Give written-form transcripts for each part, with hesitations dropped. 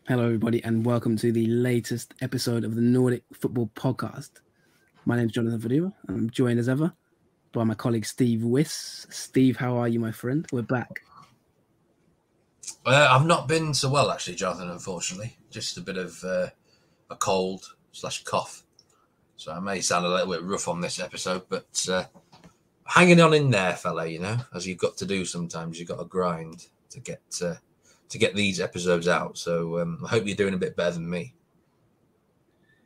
Hello, everybody, and welcome to the latest episode of the Nordic Football Podcast. My name is Jonathan Fadugba, and I'm joined as ever by my colleague Steve Wyss. Steve, how are you, my friend? We're back. I've not been so well, actually, Jonathan, unfortunately. Just a bit of a cold/cough. So I may sound a little bit rough on this episode, but hanging on in there, fella, as you've got to do sometimes. You've got to grind to get these episodes out. So I hope you're doing a bit better than me.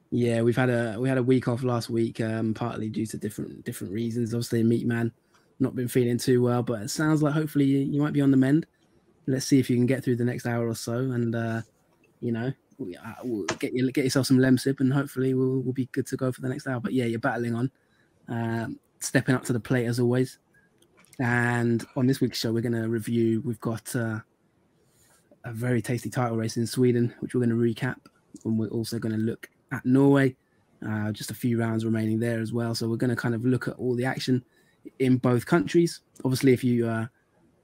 Yeah, we had a week off last week, partly due to different reasons. Obviously, Meat Man not been feeling too well, but it sounds like hopefully you might be on the mend. Let's see if you can get through the next hour or so, and we'll get yourself some Lemsip, and hopefully we'll be good to go for the next hour. But yeah, you're battling on, stepping up to the plate as always. And on this week's show, we're going to review. We've got a very tasty title race in Sweden, which we're going to recap, and we're also going to look at Norway. Just a few rounds remaining there as well, so we're going to kind of look at all the action in both countries. Obviously, if you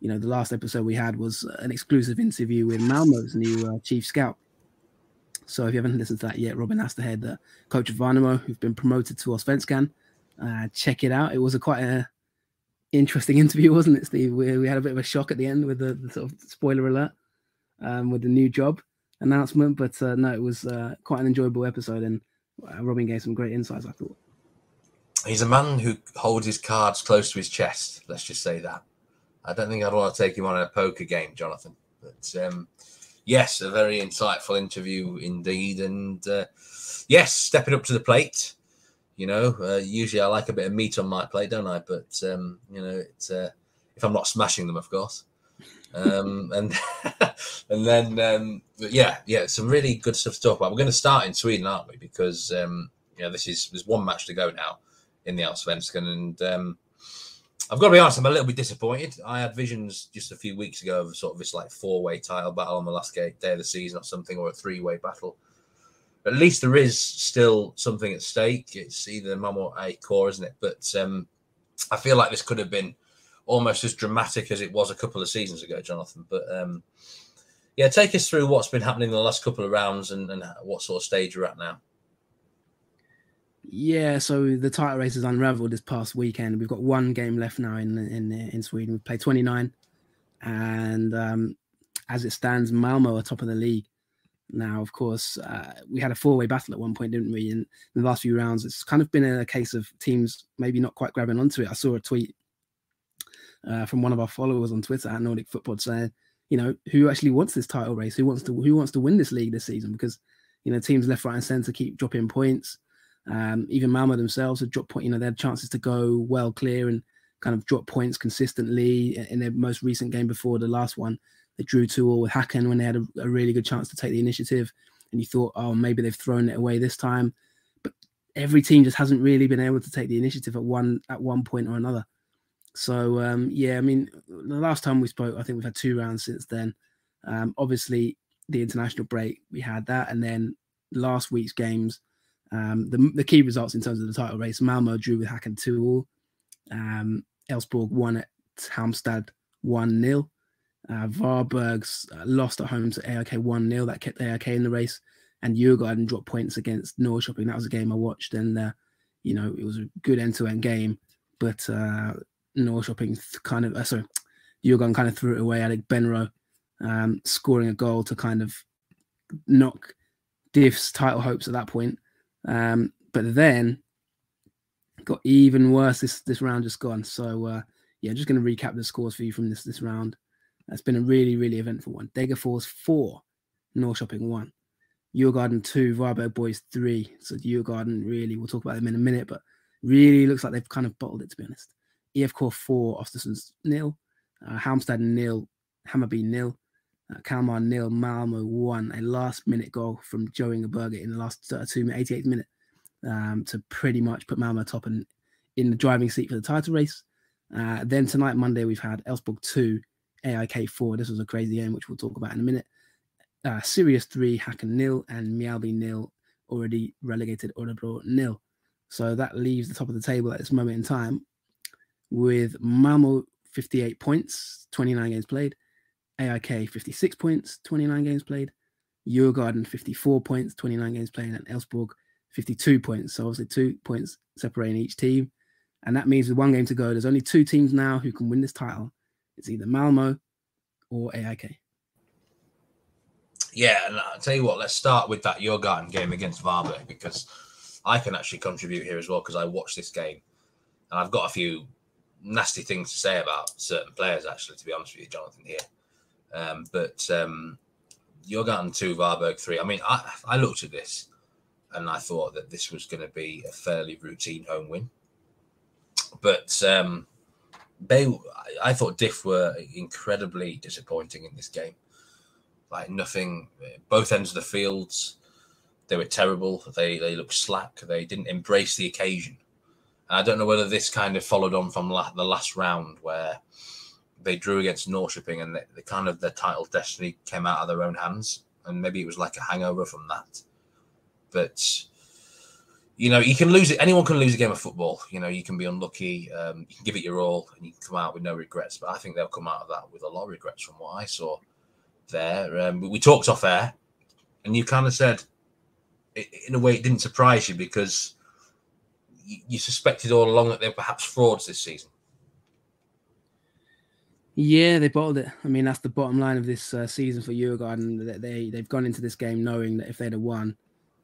the last episode we had was an exclusive interview with Malmö's new chief scout. So if you haven't listened to that yet, Robin Asterhead, the coach of Värnamo, who's been promoted to Allsvenskan, check it out. It was quite a interesting interview, wasn't it, Steve? We had a bit of a shock at the end with the sort of spoiler alert with the new job announcement, but no, it was quite an enjoyable episode, and Robin gave some great insights, I thought. He's a man who holds his cards close to his chest, let's just say that. I don't think I'd want to take him on a poker game, Jonathan. But yes, a very insightful interview indeed. And yes, stepping up to the plate. Usually I like a bit of meat on my plate, don't I? But, it's if I'm not smashing them, of course. And then, some really good stuff to talk about. We're going to start in Sweden, aren't we? Because, there's one match to go now in the Allsvenskan. And I've got to be honest, I'm a little bit disappointed. I had visions just a few weeks ago of sort of this like 4-way title battle on the last day of the season or something, or a 3-way battle. But at least there is still something at stake. It's either Malmö or IFK, isn't it? But I feel like this could have been almost as dramatic as it was a couple of seasons ago, Jonathan. But take us through what's been happening in the last couple of rounds and what sort of stage you're at now. Yeah, so the title race has unravelled this past weekend. We've got one game left now in Sweden. We've played 29, and as it stands, Malmö are top of the league. Now, of course, we had a 4-way battle at one point, didn't we? In the last few rounds, it's kind of been a case of teams maybe not quite grabbing onto it. I saw a tweet from one of our followers on Twitter at Nordic Football saying, who actually wants this title race? Who wants to win this league this season? Because teams left, right, and centre keep dropping points. Even Malmö themselves have dropped point. They had chances to go well clear and kind of drop points consistently. In their most recent game before the last one, they drew 2-2 with Häcken when they had a really good chance to take the initiative. And you thought, oh, maybe they've thrown it away this time. But every team just hasn't really been able to take the initiative at one point or another. So the last time we spoke, I think we've had 2 rounds since then. Obviously, the international break, we had that, and then last week's games. The key results in terms of the title race: Malmö drew with Häcken 2-2. Elfsborg won at Halmstad 1-0. Varberg's lost at home to AIK 1-0. That kept AIK in the race. And Djurgården dropped points against Norrköping. That was a game I watched, and it was a good end-to-end game. But Norrköping Djurgården kind of threw it away. Alec Benro scoring a goal to kind of knock Diff's title hopes at that point. But then got even worse this round just gone. So just going to recap the scores for you from this round. It's been a really, really eventful one. Degerfors 4, Norrköping 1, Djurgården 2, Varberg Boys 3. So Djurgården, really, we'll talk about them in a minute, but really looks like they've kind of bottled it, to be honest. IFK 4, Östersund 0, Halmstad 0, Hammarby 0, Kalmar 0, Malmö 1. A last-minute goal from Joe Ingeberger in the last 88th minute to pretty much put Malmö top and in the driving seat for the title race. Then tonight, Monday, we've had Elfsborg 2, AIK 4. This was a crazy game, which we'll talk about in a minute. Sirius 3, Häcken 0, and Mjällby 0, already relegated Örebro 0. So that leaves the top of the table at this moment in time with Malmö 58 points, 29 games played. AIK 56 points, 29 games played. Djurgården 54 points, 29 games played, and Elfsborg 52 points. So obviously 2 points separating each team. And that means with 1 game to go, there's only 2 teams now who can win this title. It's either Malmö or AIK. Yeah, and I'll tell you what, let's start with that Djurgården game against Varberg, because I can actually contribute here as well, because I watched this game and I've got a few nasty things to say about certain players, actually, to be honest with you, Jonathan, here. But Djurgården 2, Varberg 3. I mean, I looked at this and I thought that this was going to be a fairly routine home win. But I thought Diff were incredibly disappointing in this game. Like nothing, both ends of the fields, they were terrible. They looked slack. They didn't embrace the occasion. And I don't know whether this kind of followed on from the last round where they drew against Norrköping and the kind of their title destiny came out of their own hands. And maybe it was like a hangover from that. But, you know, you can lose it. Anyone can lose a game of football. You know, you can be unlucky. You can give it your all and you can come out with no regrets. But I think they'll come out of that with a lot of regrets from what I saw there. We talked off air and you kind of said, in a way, it didn't surprise you because you suspected all along that they were perhaps frauds this season. Yeah, they bottled it. I mean, that's the bottom line of this season for Djurgården. They've gone into this game knowing that if they'd have won,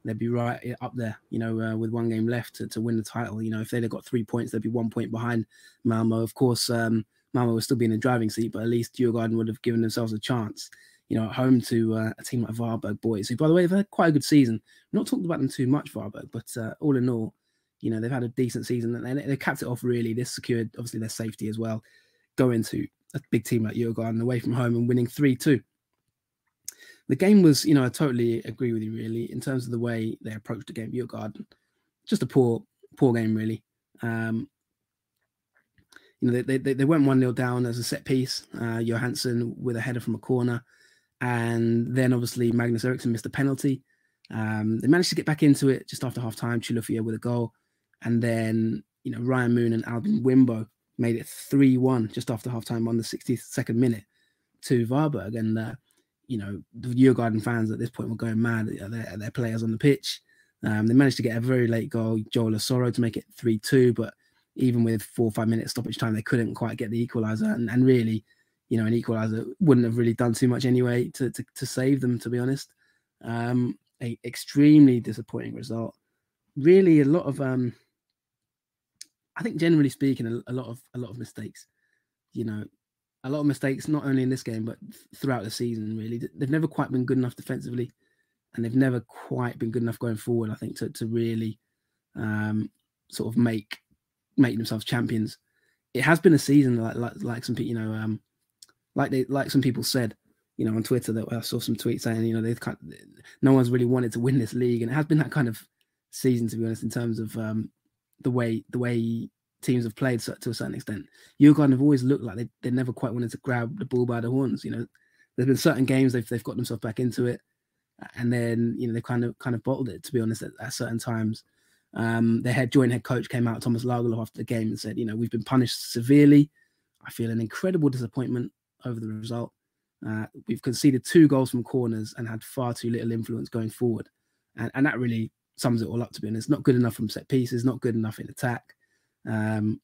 they'd be right up there, you know, with 1 game left to win the title. You know, if they'd have got 3 points, they'd be 1 point behind Malmö. Of course, Malmö would still be in the driving seat, but at least Djurgården would have given themselves a chance, you know, at home to a team like Varberg boys, who, by the way, they've had quite a good season. I've not talked about them too much, Varberg, but all in all, you know, they've had a decent season and they capped it off really. This secured, obviously, their safety as well, going to a big team like Djurgården away from home and winning 3-2. The game was, you know, I totally agree with you, really, in terms of the way they approached the game. Djurgården, just a poor game, really. You know, they went 1-0 down as a set piece. Johansson with a header from a corner. And then, obviously, Magnus Ericsson missed a penalty. They managed to get back into it just after half-time, Chilufya with a goal. And then, you know, Ryan Moon and Albin Wimbo made it 3-1 just after half-time on the 62nd minute to Varberg. And, you know, the Djurgården fans at this point were going mad at their players on the pitch. They managed to get a very late goal, Joel Osoro, to make it 3-2. But even with 4 or 5 minutes stoppage time, they couldn't quite get the equaliser. And really, you know, an equaliser wouldn't have really done too much anyway to save them, to be honest. A extremely disappointing result. Really, a lot of I think generally speaking, a lot of mistakes. You know, a lot of mistakes not only in this game but throughout the season. Really, they've never quite been good enough defensively, and they've never quite been good enough going forward. I think to really sort of make themselves champions. It has been a season like some people, you know, like some people said, you know, on Twitter, that I saw some tweets saying, you know, no one's really wanted to win this league, and it has been that kind of season, to be honest, in terms of the way teams have played to a certain extent. Djurgården have always looked like they never quite wanted to grab the bull by the horns. You know, there's been certain games they've got themselves back into it, and then, you know, they kind of bottled it, to be honest, at certain times. Their joint head coach came out, Thomas Lagerlöf, after the game and said, you know, we've been punished severely. I feel an incredible disappointment over the result. We've conceded 2 goals from corners and had far too little influence going forward. And that really sums it all up, to be honest. Not good enough from set pieces, not good enough in attack. And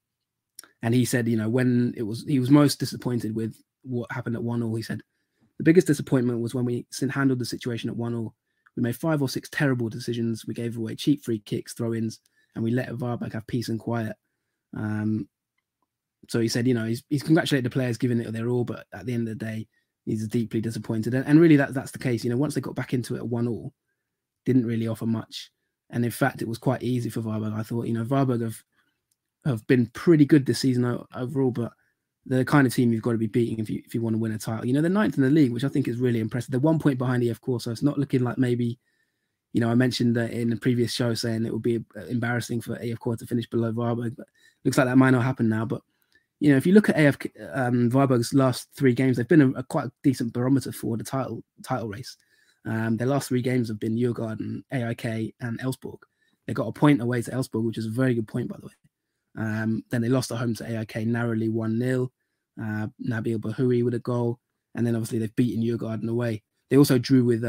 he said, you know, when he was most disappointed with what happened at 1-1, he said, the biggest disappointment was when we handled the situation at 1-1. We made 5 or 6 terrible decisions. We gave away cheap free kicks, throw-ins, and we let Varberg have peace and quiet. So he said, you know, he's congratulated the players, giving it their all, but at the end of the day, he's deeply disappointed. And really, that's the case. You know, once they got back into it at 1-1, didn't really offer much. And in fact, it was quite easy for Varberg. I thought, you know, Varberg have been pretty good this season overall, but they're the kind of team you've got to be beating if you want to win a title. You know, they're 9th in the league, which I think is really impressive. They're 1 point behind IFK, so it's not looking like maybe, you know, I mentioned that in the previous show saying it would be embarrassing for IFK to finish below Varberg, but looks like that might not happen now. But, you know, if you look at Varberg's last 3 games, they've been a quite decent barometer for the title race. Their last 3 games have been Djurgården, AIK, and Elfsborg. They got a point away to Elfsborg, which is a very good point, by the way. Then they lost at home to AIK narrowly 1-0. Nabil Bahoui with a goal, and then obviously they've beaten Djurgården away. They also drew with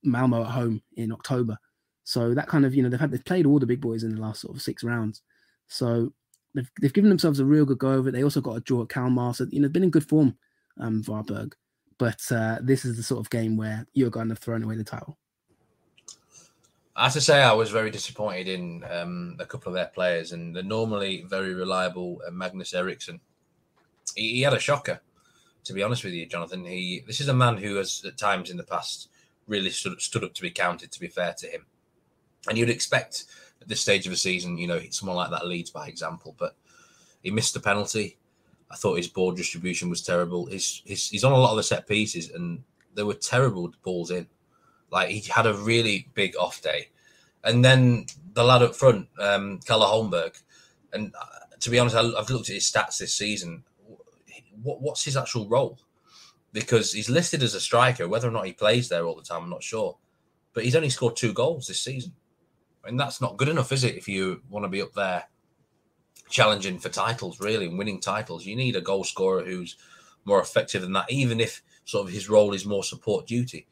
Malmö at home in October. So that kind of, they've played all the big boys in the last sort of 6 rounds. So they've given themselves a real good go over it. They also got a draw at Kalmar. So, been in good form, Varberg. But this is the sort of game where Djurgården have thrown away the title. I have to say I was very disappointed in a couple of their players, and the normally very reliable Magnus Ericsson. He had a shocker, to be honest with you, Jonathan. This is a man who has at times in the past really stood up to be counted, to be fair to him. And you'd expect at this stage of the season, someone like that leads by example, but he missed the penalty. I thought his ball distribution was terrible. He's on a lot of the set pieces, and there were terrible balls in. Like, he had a really big off day. And then the lad up front, Keller Holmberg, and to be honest, I've looked at his stats this season. What's his actual role? Because he's listed as a striker. Whether or not he plays there all the time, I'm not sure. But he's only scored 2 goals this season. And that's not good enough, is it, if you want to be up there challenging for titles, really, and winning titles? You need a goal scorer who's more effective than that, even if sort of his role is more support duty.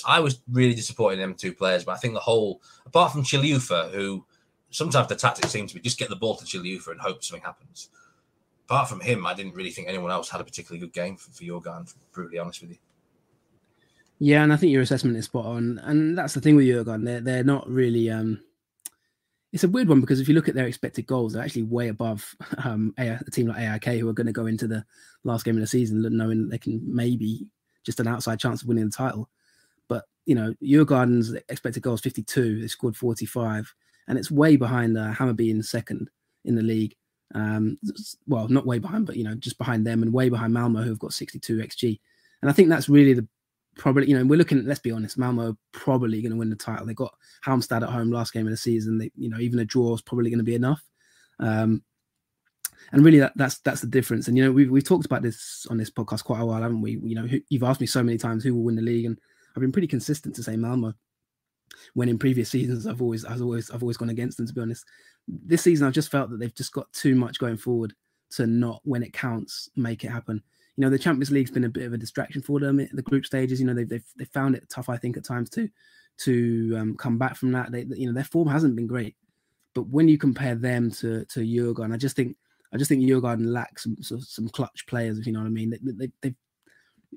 I was really disappointed in them 2 players, but I think the whole, apart from Chiliufa, who sometimes the tactics seem to be just get the ball to Chiliufa and hope something happens. Apart from him, I didn't really think anyone else had a particularly good game for Djurgården, to be brutally honest with you. Yeah, and I think your assessment is spot on. And that's the thing with Djurgården. They're not really... it's a weird one, because if you look at their expected goals, they're actually way above a team like IFK, who are going to go into the last game of the season knowing they can maybe just an outside chance of winning the title. But, Djurgården's expected goals 52. They scored 45. And it's way behind Hammarby in second in the league. Well, not way behind, but, just behind them, and way behind Malmö, who have got 62 XG. And I think that's really probably, we're looking at, let's be honest, Malmö are probably going to win the title. They got Halmstad at home last game of the season. They, even a draw is probably going to be enough. And really that's the difference. And, we've talked about this on this podcast quite a while, haven't we? You've asked me so many times who will win the league, and I've been pretty consistent to say Malmö. When in previous seasons, I've always gone against them, to be honest. This season, I've just felt that they've just got too much going forward to not, when it counts, make it happen. The Champions League's been a bit of a distraction for them at the group stages. They've found it tough, I think, at times to come back from that. Their form hasn't been great, but when you compare them to Djurgården, I just think Djurgården lacks some clutch players, if you know what I mean.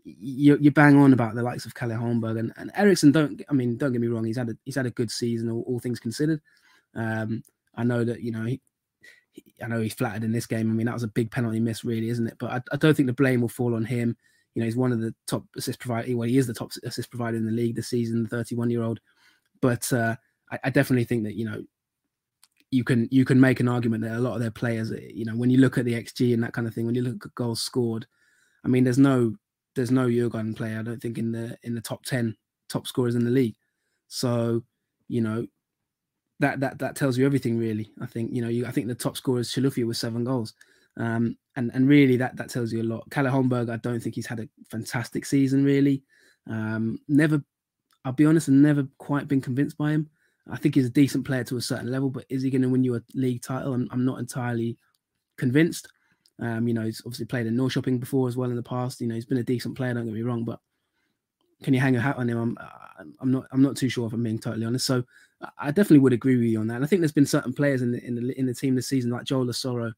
You bang on about the likes of Keller Holmberg and Ericsson. Don't get me wrong. He's had a good season, all things considered. I know that I know he's flattered in this game. That was a big penalty miss, really, isn't it? But I don't think the blame will fall on him. He's one of the top assist providers. Well, he is the top assist provider in the league this season, the 31-year-old. But I definitely think that you can make an argument that a lot of their players, when you look at the XG and that kind of thing, when you look at goals scored, there's no Djurgården player, I don't think, in the top 10 top scorers in the league. So, that tells you everything, really. I think, I think the top scorer is Chilufya with 7 goals. And really that tells you a lot. Keller Holmberg, I don't think he's had a fantastic season, really. I'll be honest, I've never quite been convinced by him. I think he's a decent player to a certain level, but is he going to win you a league title? I'm not entirely convinced. He's obviously played in Norrköping before as well in the past. He's been a decent player, don't get me wrong, but can you hang a hat on him? I'm not too sure, if I'm being totally honest. So I definitely would agree with you on that. And I think there's been certain players in the team this season, like Joel Asoro.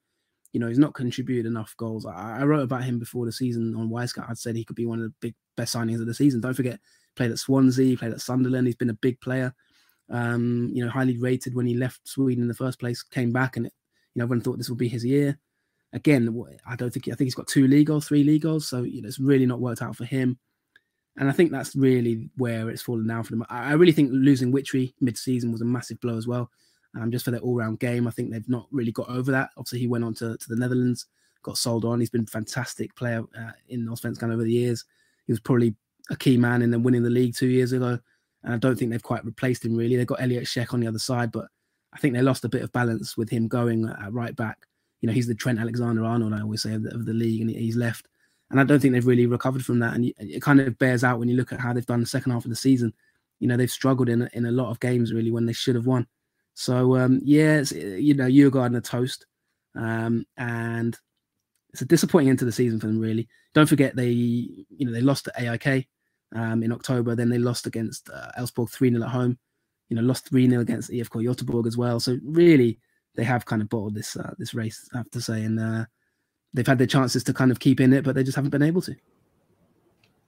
He's not contributed enough goals. I wrote about him before the season on Wisecout. I'd said he could be one of the best signings of the season. Don't forget, played at Swansea, played at Sunderland. He's been a big player. Highly rated when he left Sweden in the first place. Came back, and everyone thought this would be his year. Again, I think he's got 2 league goals, 3 league goals. So it's really not worked out for him. And I think that's really where it's fallen down for them. I really think losing Witry mid-season was a massive blow as well. Just for their all-round game. I think they've not really got over that. Obviously, he went on to the Netherlands, got sold on. He's been a fantastic player in Allsvenskan over the years. He was probably a key man in them winning the league 2 years ago. And I don't think they've quite replaced him, really. They've got Elliot Sheck on the other side, but I think they lost a bit of balance with him going right back. He's the Trent Alexander-Arnold, I always say, of the league, and he's left. And I don't think they've really recovered from that. And it kind of bears out when you look at how they've done the second half of the season. They've struggled in a lot of games, really, when they should have won. So, Djurgården are toast. And it's a disappointing end to the season for them, really. Don't forget they lost to AIK in October. Then they lost against Elfsborg 3-0 at home. Lost 3-0 against IFK Göteborg as well. So really, they have kind of bottled this race, I have to say, and they've had their chances to kind of keep in it, but they just haven't been able to.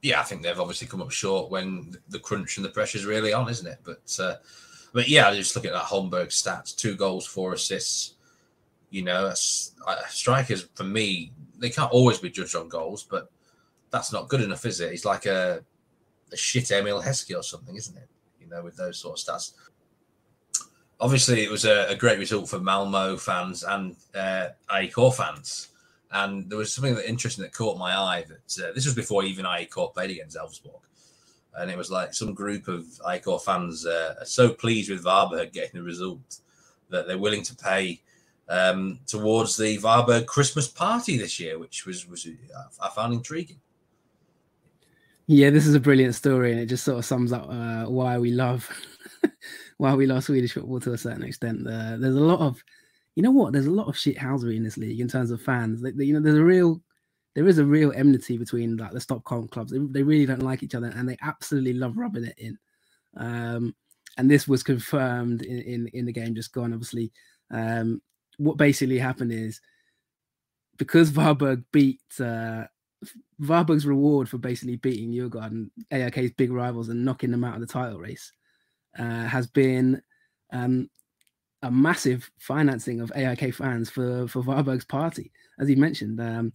Yeah, I think they've obviously come up short when the crunch and the pressure's really on, isn't it? But yeah, just looking at that Holmberg stats: 2 goals, 4 assists. Strikers for me, they can't always be judged on goals, but that's not good enough, is it? He's like a shit Emil Heskey or something, isn't it? With those sort of stats. Obviously, it was a great result for Malmö fans and IFK fans. And there was something interesting that caught my eye. That this was before even IFK played against Elfsborg. And it was like some group of IFK fans are so pleased with Varberg getting the result that they're willing to pay towards the Varberg Christmas party this year, which was I found intriguing. Yeah, this is a brilliant story, and it just sort of sums up why we love Swedish football to a certain extent. There's a lot of, there's a lot of shithousery in this league in terms of fans. There is a real enmity between like the Stockholm clubs. They really don't like each other, and they absolutely love rubbing it in. And this was confirmed in the game just gone. Obviously, what basically happened is because Varberg beat. Varberg's reward for basically beating Djurgården, AIK's big rivals, and knocking them out of the title race has been a massive financing of AIK fans for Varberg's party. As you mentioned,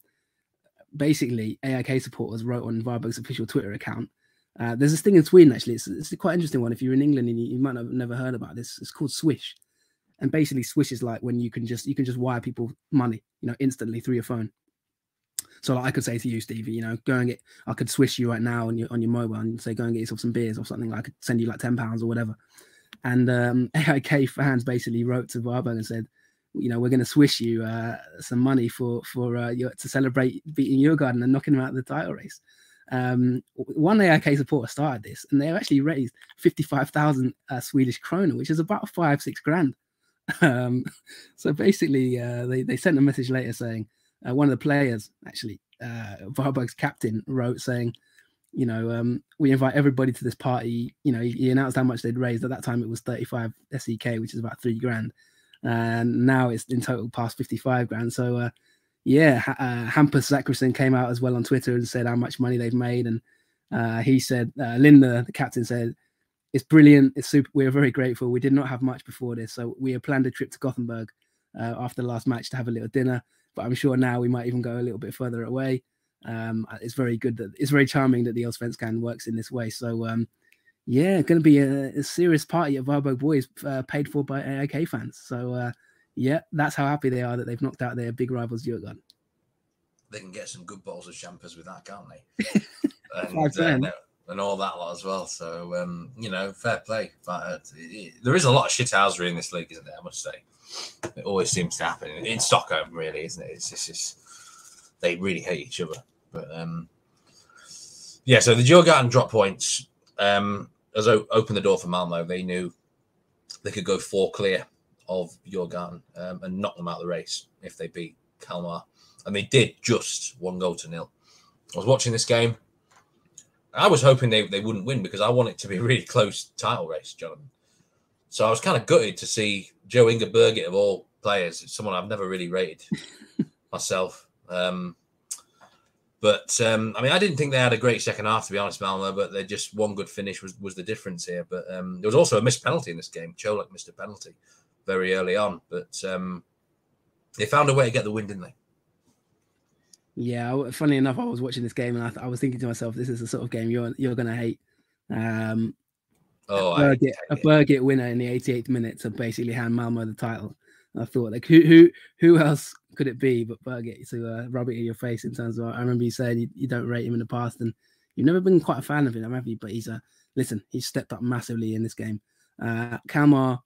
basically AIK supporters wrote on Varberg's official Twitter account. There's this thing in Sweden, actually. It's a quite interesting one. If you're in England and you might have never heard about this, it's called Swish. And basically Swish is like when you can just wire people money, instantly through your phone. So like I could say to you, Stevie, go and I could swish you right now on your mobile and say, go and get yourself some beers or something. Like I could send you like £10 or whatever. And AIK fans basically wrote to Varberg and said, we're going to swish you some money for to celebrate beating Djurgården and knocking them out of the title race. One AIK supporter started this, and they've actually raised 55,000 Swedish krona, which is about 5-6 grand. So basically, they sent a message later saying, one of the players, actually, Varberg's captain, wrote saying, we invite everybody to this party. He announced how much they'd raised. At that time, it was 35 SEK, which is about 3 grand. And now it's in total past 55 grand. So, Hampus Zachrisson came out as well on Twitter and said how much money they've made. And he said, Linda, the captain, said, it's brilliant. It's super. We're very grateful. We did not have much before this. So we had planned a trip to Gothenburg after the last match to have a little dinner. But I'm sure now we might even go a little bit further away. It's very good it's very charming that the Allsvenskan works in this way. So, going to be a serious party at Varberg Boys paid for by AIK fans. So, that's how happy they are that they've knocked out their big rivals, Djurgården. They can get some good bottles of champers with that, can't they? And all that lot as well. So, fair play. But there is a lot of shithousery in this league, isn't there? I must say. It always seems to happen in Stockholm, really, isn't it? It's just they really hate each other. But so the Djurgården drop points has opened the door for Malmö. They knew they could go 4 clear of Djurgården and knock them out of the race if they beat Kalmar, and they did just 1-0. I was watching this game. I was hoping they wouldn't win because I want it to be a really close title race, Jonathan. So I was kind of gutted to see Joe Inge Birgit, of all players, someone I've never really rated myself. I didn't think they had a great second half, to be honest, Malmö, but they just one good finish was the difference here. But there was also a missed penalty in this game. Čolak missed a penalty very early on, but they found a way to get the win, didn't they? Yeah, funny enough, I was watching this game and I was thinking to myself, this is the sort of game you're going to hate. A Birgit winner in the 88th minute to basically hand Malmö the title. I thought, like, who else could it be but Birgit to rub it in your face in terms of, I remember you saying you don't rate him in the past and you've never been quite a fan of him, have you? But he's stepped up massively in this game. Kalmar,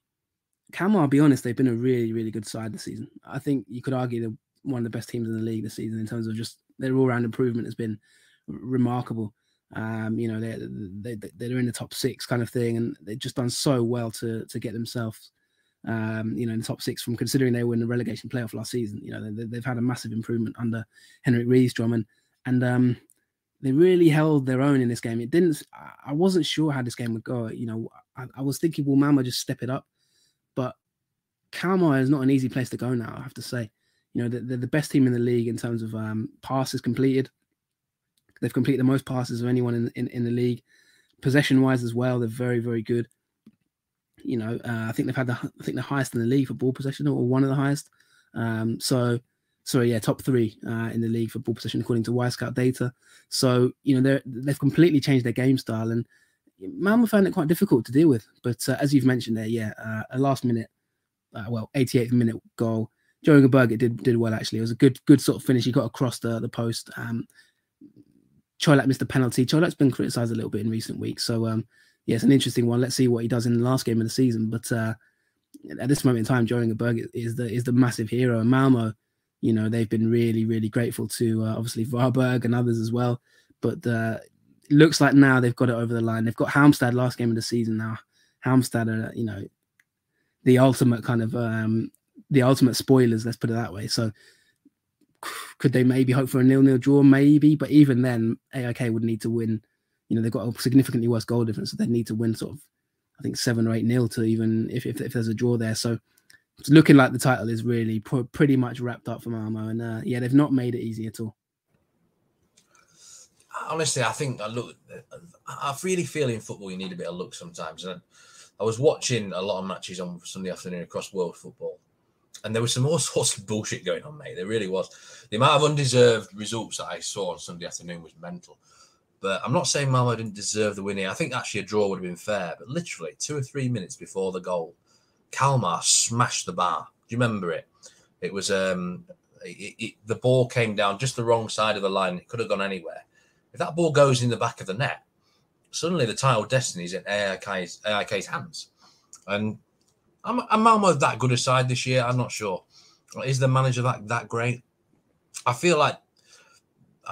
I'll be honest, they've been a really, really good side this season. I think you could argue they're one of the best teams in the league this season in terms of just their all-round improvement has been remarkable. They're in the top 6 kind of thing, and they've just done so well to get themselves, in the top 6 from considering they were in the relegation playoff last season. They've had a massive improvement under Henrik Rydström, and they really held their own in this game. It didn't. I wasn't sure how this game would go. You know, I was thinking, will Malmö just step it up? But Kalmar is not an easy place to go now, I have to say. You know, they're the best team in the league in terms of passes completed. They've completed the most passes of anyone in the league. Possession-wise as well, they're very, very good. You know, I think they've had the highest in the league for ball possession, or one of the highest. Top 3 in the league for ball possession according to Wisecout data. So, you know, they've completely changed their game style, and Malmö found it quite difficult to deal with. But as you've mentioned there, a last minute, 88th minute goal. Jørgen Berg did well, actually. It was a good sort of finish. He got across the post. Čolak missed a penalty. Čolak's been criticised a little bit in recent weeks. So, it's an interesting one. Let's see what he does in the last game of the season. But at this moment in time, Jørgen Berg is the massive hero. And Malmö, you know, they've been really, really grateful to obviously Varberg and others as well. But it looks like now they've got it over the line. They've got Halmstad last game of the season now. Halmstad are, you know, the ultimate kind of the ultimate spoilers, let's put it that way. So could they maybe hope for a 0-0 draw? Maybe, but even then, AIK would need to win. You know, they've got a significantly worse goal difference, so they need to win sort of, I think, 7 or 8-0 to even if there's a draw there. So it's looking like the title is really pretty much wrapped up for Malmö, and they've not made it easy at all. Honestly, I think I really feel in football you need a bit of luck sometimes. And I was watching a lot of matches on Sunday afternoon across world football, and there was some all sorts of bullshit going on, mate. There really was. The amount of undeserved results that I saw on Sunday afternoon was mental. But I'm not saying Malmö didn't deserve the win here. I think actually a draw would have been fair. But literally 2 or 3 minutes before the goal, Kalmar smashed the bar. Do you remember it? It was the ball came down just the wrong side of the line. It could have gone anywhere. If that ball goes in the back of the net, suddenly the title destiny is in AIK's hands. And Malmö that good a side this year? I'm not sure. Is the manager that great? I feel like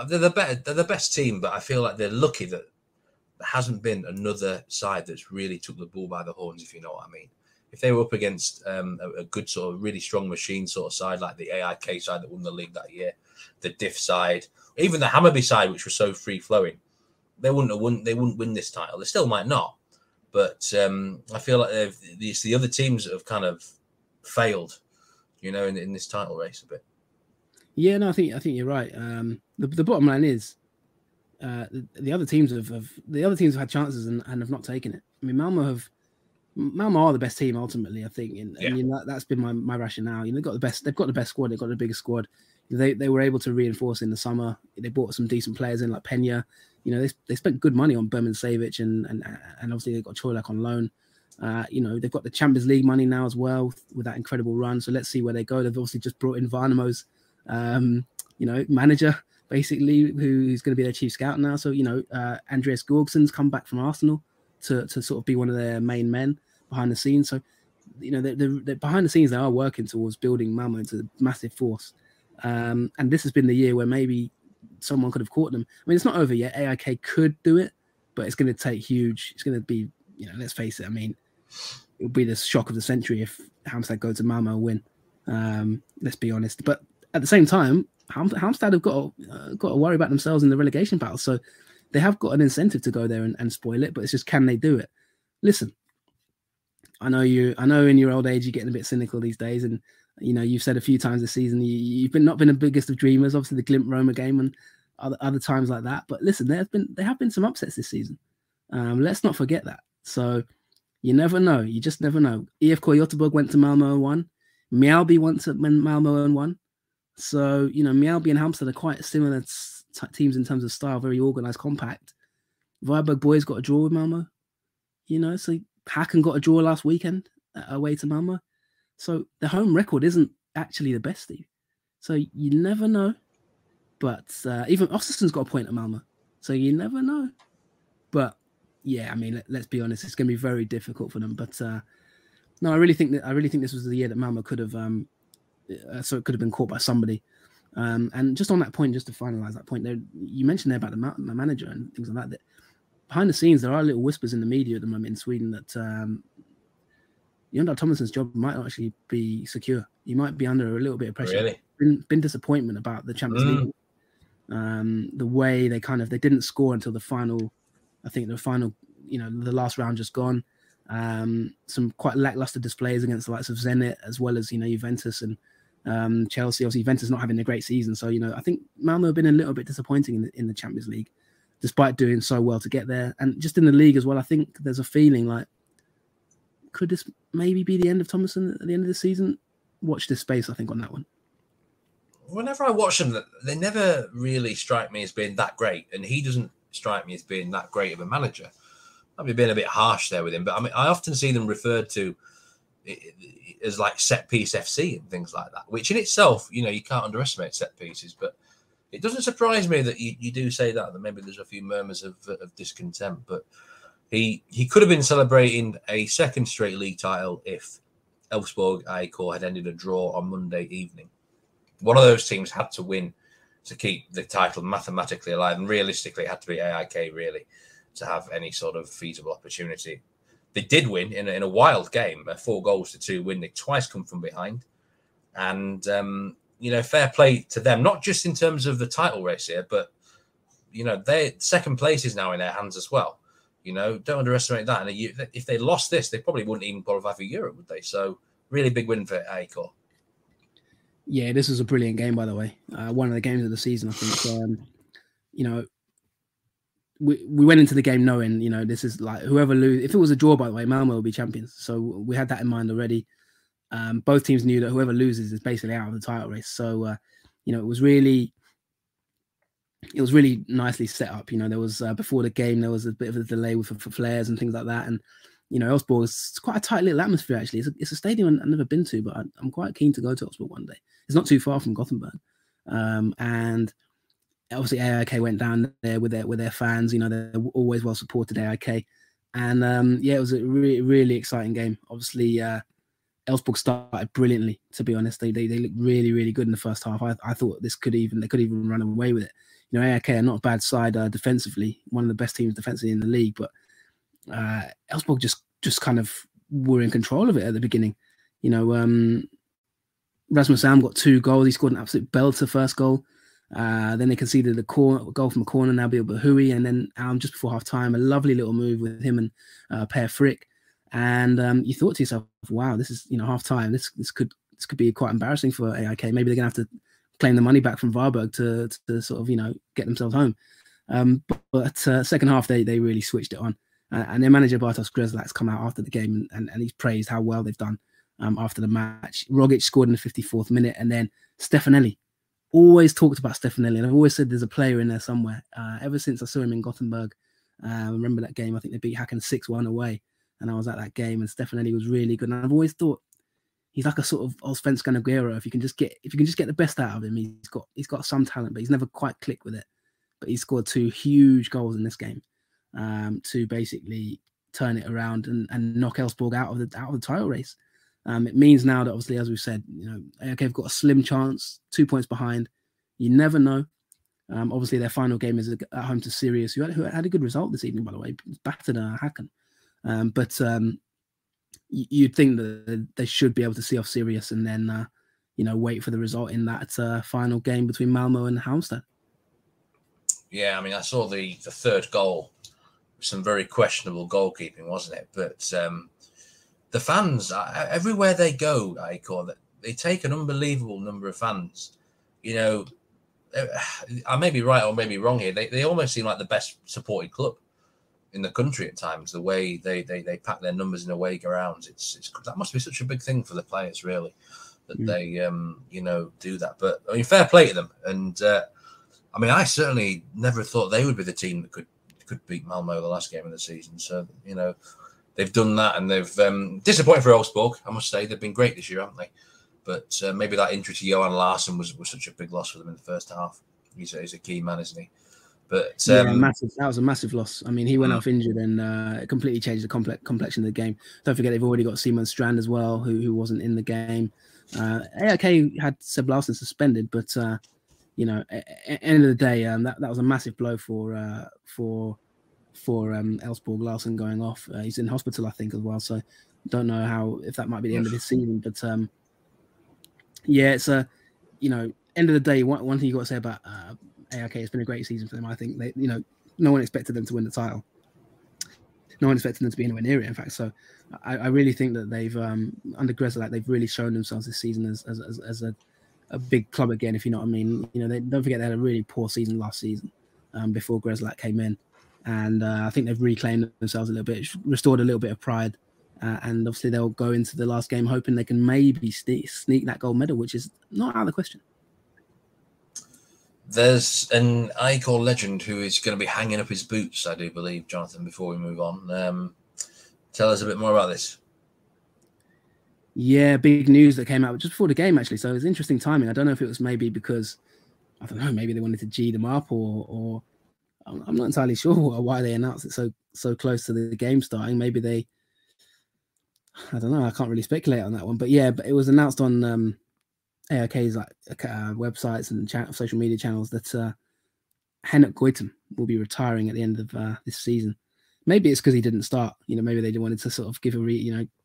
they're the best team, but I feel like they're lucky that there hasn't been another side that's really took the bull by the horns, if you know what I mean. If they were up against a good sort of really strong machine sort of side like the AIK side that won the league that year, the Diff side, even the Hammarby side, which was so free flowing, they wouldn't have won. They wouldn't win this title. They still might not, but I feel like it's the other teams that have kind of failed, you know, in this title race a bit. Yeah, no, I think you're right. The bottom line is the other teams have had chances and have not taken it. I mean, Malmö are the best team ultimately, I think, and you know, that's been my rationale. You know, they've got the best squad, they've got the biggest squad. They were able to reinforce in the summer. They bought some decent players in like Peña. You know, they spent good money on Berman Savic and obviously they've got Čolak on loan. You know, they've got the Champions League money now as well with that incredible run. So let's see where they go. They've obviously just brought in Varnamo's you know, manager, basically, who's going to be their chief scout now. So, you know, Andreas Gorgson's come back from Arsenal to sort of be one of their main men behind the scenes. So, you know, they're behind the scenes, they are working towards building Malmö into a massive force. And this has been the year where maybe someone could have caught them. I mean, it's not over yet. AIK could do it, but it's going to take huge. It's going to be, you know, let's face it. I mean, it'll be the shock of the century if Halmstad go to Malmö and win. Let's be honest. But at the same time, Halmstad have got to worry about themselves in the relegation battle. So they have got an incentive to go there and spoil it, but it's just, can they do it? Listen, I know in your old age you're getting a bit cynical these days, and you know you've said a few times this season you've not been the biggest of dreamers. Obviously the Glimt Roma game and other times like that. But listen, there have been some upsets this season. Let's not forget that. So you never know. You just never know. IFK Göteborg went to Malmö and won. Mjällby went to Malmö and won. So, you know, Mjällby and Halmstad are quite similar teams in terms of style, very organised, compact. Varberg boys got a draw with Malmö. You know, so Häcken got a draw last weekend away to Malmö. So the home record isn't actually the best, Steve. So you never know. But even Östersund's got a point at Malmö. So you never know. But yeah, I mean, let's be honest, it's going to be very difficult for them. But no, I really think this was the year that Malmö could have. So it could have been caught by somebody. And just on that point, just to finalise that point, there, you mentioned there about the manager and things like that. Behind the scenes, there are little whispers in the media at the moment in Sweden that Jon Thomason's job might not actually be secure. He might be under a little bit of pressure. Really? Been disappointment about the Champions League. The way they didn't score until the final, I think the final, the last round just gone. Some quite lackluster displays against the likes of Zenit, as well as, Juventus and Chelsea. Obviously, Juventus not having a great season. So, I think Malmö have been a little bit disappointing in the Champions League, despite doing so well to get there. And just in the league as well, I think there's a feeling like, could this maybe be the end of Thomason at the end of the season? Watch this space, I think, on that one. Whenever I watch them, they never really strike me as being that great. And he doesn't strike me as being that great of a manager. I've been a bit harsh there with him, but I mean, I often see them referred to as like set piece FC and things like that, which in itself, you can't underestimate set pieces, but it doesn't surprise me that you do say that maybe there's a few murmurs of discontent, but he could have been celebrating a second straight league title if Elfsborg IFK had ended a draw on Monday evening. One of those teams had to win to keep the title mathematically alive, and realistically it had to be AIK really to have any sort of feasible opportunity. They did win in a wild game, a 4-2 win. They twice come from behind. And, fair play to them, not just in terms of the title race here, but, their second place is now in their hands as well. Don't underestimate that. And if they lost this, they probably wouldn't even qualify for Europe, would they? So really big win for AIK. Yeah, this was a brilliant game, by the way. One of the games of the season, I think. We went into the game knowing, this is like whoever loses. If it was a draw, by the way, Malmö will be champions. So we had that in mind already. Both teams knew that whoever loses is basically out of the title race. So, it was really nicely set up. There was before the game, there was a bit of a delay for flares and things like that. And, Elfsborg is quite a tight little atmosphere, actually. It's a stadium I've never been to, but I'm quite keen to go to Elfsborg one day. It's not too far from Gothenburg. And obviously AIK went down there with their fans. They're always well supported, AIK. And it was a really, really exciting game. Obviously, Elfsborg started brilliantly, to be honest. They looked really, really good in the first half. I thought they could even run away with it. AIK are not a bad side defensively, one of the best teams defensively in the league, but Elfsborg just kind of were in control of it at the beginning. Rasmus Alm got 2 goals. He scored an absolute belter first goal. Then they conceded a goal from a corner, Nabil Bahoui, and then just before half time, a lovely little move with him and Per Frick. And you thought to yourself, wow, this is half time. This could be quite embarrassing for AIK. Maybe they're gonna have to claim the money back from Varberg to sort of get themselves home. But second half they really switched it on, and their manager Bartosz Grzelak's come out after the game and he's praised how well they've done after the match. Rogic scored in the 54th minute, and then Stefanelli. Always talked about Stefanelli, and I've always said there's a player in there somewhere. Ever since I saw him in Gothenburg, I remember that game. I think they beat Häcken 6-1 away, and I was at that game. And Stefanelli was really good. And I've always thought he's like a sort of Allsvenskan Aguero. If you can just get the best out of him, he's got some talent, but he's never quite clicked with it. But he scored 2 huge goals in this game to basically turn it around and knock Elfsborg out of the title race. It means now that obviously, as we've said, AIK have got a slim chance, 2 points behind. You never know. Obviously, their final game is at home to Sirius, who had a good result this evening, by the way, battered Häcken. But you'd think that they should be able to see off Sirius and then, wait for the result in that final game between Malmö and Halmstad. Yeah, I mean, I saw the third goal. Some very questionable goalkeeping, wasn't it? But the fans, everywhere they go, they take an unbelievable number of fans. I may be right or maybe wrong here. They almost seem like the best supported club in the country at times. The way they pack their numbers in away grounds, that must be such a big thing for the players, really, that they do that. But I mean, fair play to them. And I certainly never thought they would be the team that could beat Malmö the last game of the season. So they've done that, and they've disappointed for Elfsborg, I must say. They've been great this year, haven't they? But maybe that injury to Johan Larsson was such a big loss for them in the first half. He's a key man, isn't he? But massive. That was a massive loss. I mean, he went off injured, and it completely changed the complexion of the game. Don't forget, they've already got Simon Strand as well, who wasn't in the game. AIK had Seb Larsson suspended, but end of the day, that was a massive blow for Elfsborg. Larsson going off. He's in hospital, I think, as well. So don't know if that might be the end of his season. But it's end of the day, one thing you got to say about AIK, it's been a great season for them. I think they, no one expected them to win the title. No one expected them to be anywhere near it, in fact. So I really think that they've, under Grzelak, they've really shown themselves this season as a big club again, if you know what I mean. Don't forget they had a really poor season last season before Grzelak came in. And I think they've reclaimed themselves a little bit, restored a little bit of pride. And obviously they'll go into the last game hoping they can maybe sneak that gold medal, which is not out of the question. There's an Icor legend who is going to be hanging up his boots, I do believe, Jonathan, before we move on. Tell us a bit more about this. Yeah, big news that came out just before the game, actually. So it was interesting timing. I don't know if it was maybe because, I don't know, maybe they wanted to G them up or I'm not entirely sure why they announced it so close to the game starting. Maybe they, I don't know, I can't really speculate on that one. But yeah, but it was announced on AIK's websites and social media channels that Henrik Goitom will be retiring at the end of this season. Maybe it's because he didn't start. Maybe they wanted to sort of give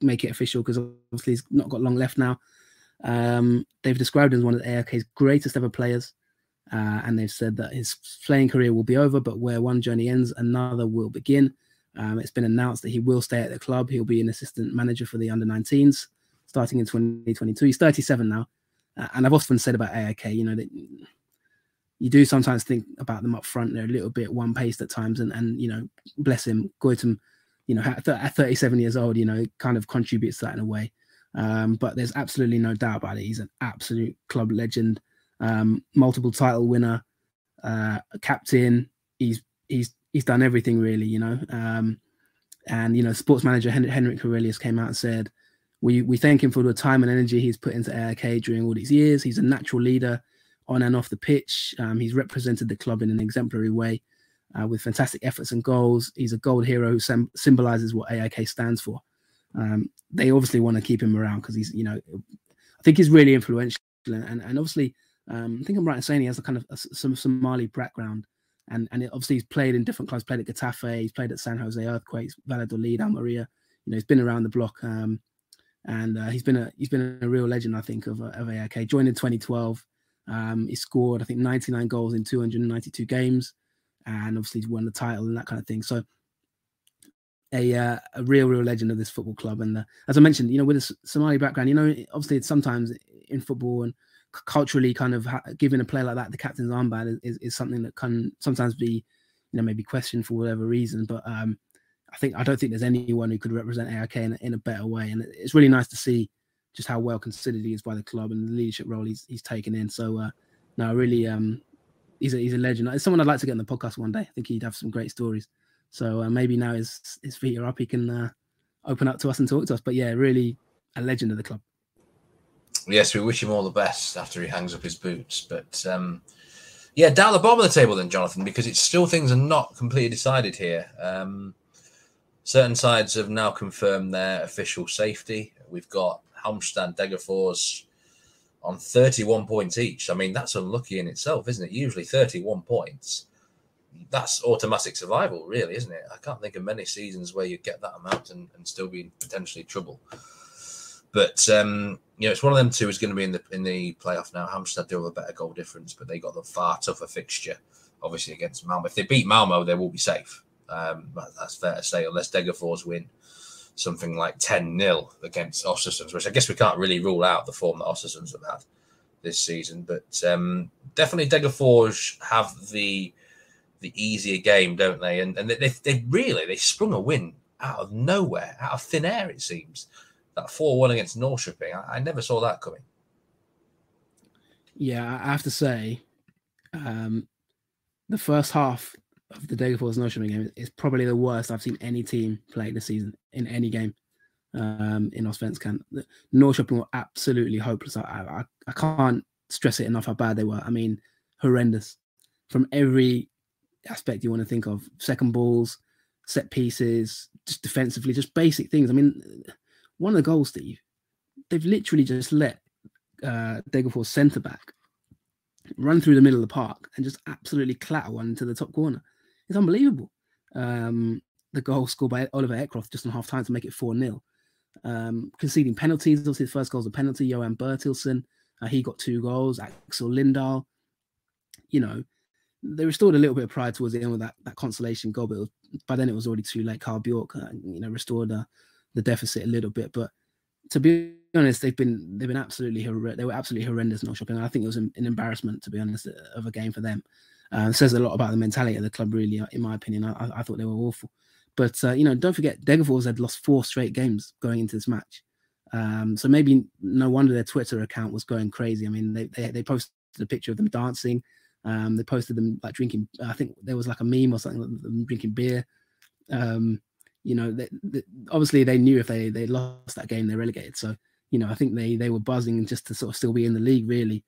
make it official because obviously he's not got long left now. They've described him as one of AIK's greatest ever players, and they've said that his playing career will be over, but where one journey ends, another will begin. It's been announced that he will stay at the club. He'll be an assistant manager for the under-19s starting in 2022. He's 37 now. And I've often said about AIK, that you do sometimes think about them up front. They're a little bit one-paced at times. And bless him, Goitom, at 37 years old, kind of contributes to that in a way. But there's absolutely no doubt about it. He's an absolute club legend, multiple title winner, captain. He's done everything really, and sports manager Henrik Aurelius came out and said, we thank him for the time and energy he's put into AIK during all these years. He's a natural leader on and off the pitch. He's represented the club in an exemplary way with fantastic efforts and goals. He's a gold hero who symbolizes what AIK stands for. They obviously want to keep him around because he's, I think he's really influential. And obviously, I think I'm right in saying he has a kind of some Somali background. And obviously he's played in different clubs, played at Getafe, he's played at San Jose Earthquakes, Valladolid, Almeria. He's been around the block. And he's been a real legend, I think, of AIK. Joined in 2012. He scored, I think, 99 goals in 292 games, and obviously won the title and that kind of thing. So a real legend of this football club. And as I mentioned, with a Somali background, obviously it's sometimes in football and culturally kind of giving a player like that the captain's armband is something that can sometimes be, maybe questioned for whatever reason. But I don't think there's anyone who could represent AIK in a better way. And it's really nice to see just how well considered he is by the club and the leadership role he's taken in. So, no, really, he's a legend. It's someone I'd like to get on the podcast one day. I think he'd have some great stories. So maybe now his feet are up, he can open up to us and talk to us. But yeah, really a legend of the club. Yes, we wish him all the best after he hangs up his boots. But yeah, down the bottom of the table then, Jonathan, because it's still things are not completely decided here. Certain sides have now confirmed their official safety. We've got Halmstad, Degerfors on 31 points each. I mean, that's unlucky in itself, isn't it? Usually 31 points. That's automatic survival, really, isn't it? I can't think of many seasons where you get that amount and still be in potentially trouble. But, it's one of them two is going to be in the playoff now. Halmstad do have a better goal difference, but they got the far tougher fixture, obviously, against Malmö. If they beat Malmö, they will be safe. That's fair to say, unless Degerfors win something like 10-0 against Ostersunds, which I guess we can't really rule out the form that Ostersunds have had this season. But definitely Degerfors have the easier game, don't they? And they sprung a win out of nowhere, out of thin air, it seems. That 4-1 against Norrköping, I never saw that coming. Yeah, I have to say, the first half of the Degerfors Norrköping game is probably the worst I've seen any team play this season in any game in Allsvenskan. Norrköping were absolutely hopeless. I can't stress it enough how bad they were. I mean, horrendous from every aspect you want to think of. Second balls, set pieces, just defensively, just basic things. I mean, one of the goals, Steve, they've literally just let Degerfors centre-back run through the middle of the park and just absolutely clatter one into the top corner. It's unbelievable. The goal scored by Oliver Ekroth just on half-time to make it 4-0. Conceding penalties. Obviously, the first goal was a penalty. Johan Bertilsson, he got 2 goals. Axel Lindahl. they restored a little bit of pride towards the end with that consolation goal, but by then it was already too late. Carl Bjork, restored the deficit a little bit. But to be honest, they've been absolutely they were absolutely horrendous in Norrköping. I think it was an embarrassment, to be honest, of a game for them. It says a lot about the mentality of the club, really, in my opinion. I thought they were awful. But don't forget, Degerfors had lost 4 straight games going into this match. So maybe no wonder their Twitter account was going crazy. I mean, they posted a picture of them dancing. They posted them like drinking. I think there was like a meme or something of them drinking beer. Obviously they knew if they lost that game, they're relegated. So I think they were buzzing just to sort of still be in the league, really.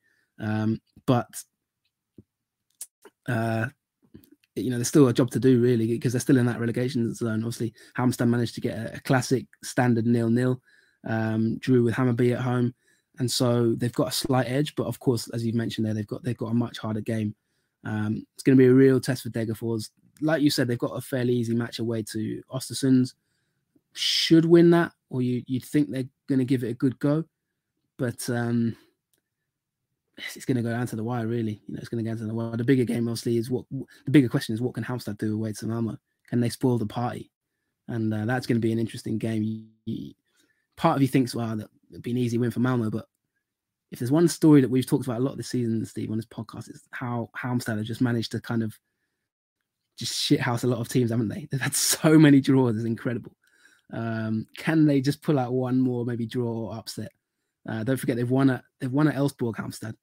There's still a job to do, really, because they're still in that relegation zone. Obviously, Halmstad managed to get a classic standard 0-0, drew with Hammarby at home, and so they've got a slight edge. But of course, as you've mentioned there, they've got a much harder game. It's going to be a real test for Degerfors. Like you said, they've got a fairly easy match away to Östersund. Should win that, or you'd think they're going to give it a good go, but it's going to go down to the wire, really. It's going to go down to the wire. The bigger game, obviously, is the bigger question is what can Halmstad do away to Malmö? Can they spoil the party? And that's going to be an interesting game. Part of you thinks, well, that it'd be an easy win for Malmö, but if there's one story that we've talked about a lot this season, Steve, on this podcast, is how Halmstad have just managed to kind of just shithouse a lot of teams, haven't they? They've had so many draws; it's incredible. Can they just pull out one more, maybe draw or upset? Don't forget they've won at Elfsborg, Halmstad.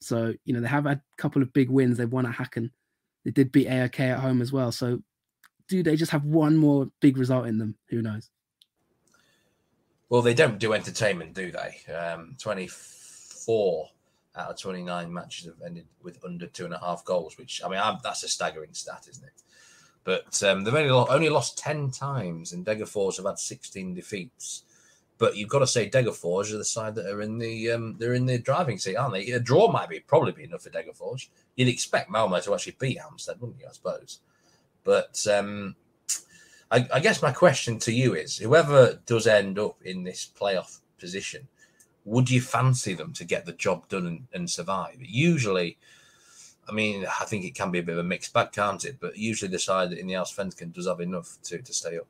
So they have had a couple of big wins. They've won at Häcken. They did beat AIK at home as well. So do they just have one more big result in them? Who knows? Well, they don't do entertainment, do they? 24 out of 29 matches have ended with under 2.5 goals, which, that's a staggering stat, isn't it? But they've only lost 10 times, and Degerfors have had 16 defeats. But you've got to say Degerfors are the side that are in the driving seat, aren't they? A draw might probably be enough for Degerfors. You'd expect Malmö to actually beat Halmstad, wouldn't you, I suppose? But I guess my question to you is, whoever does end up in this playoff position, would you fancy them to get the job done and survive? Usually, I think it can be a bit of a mixed bag, can't it? But usually the side in the Allsvenskan does have enough to stay up.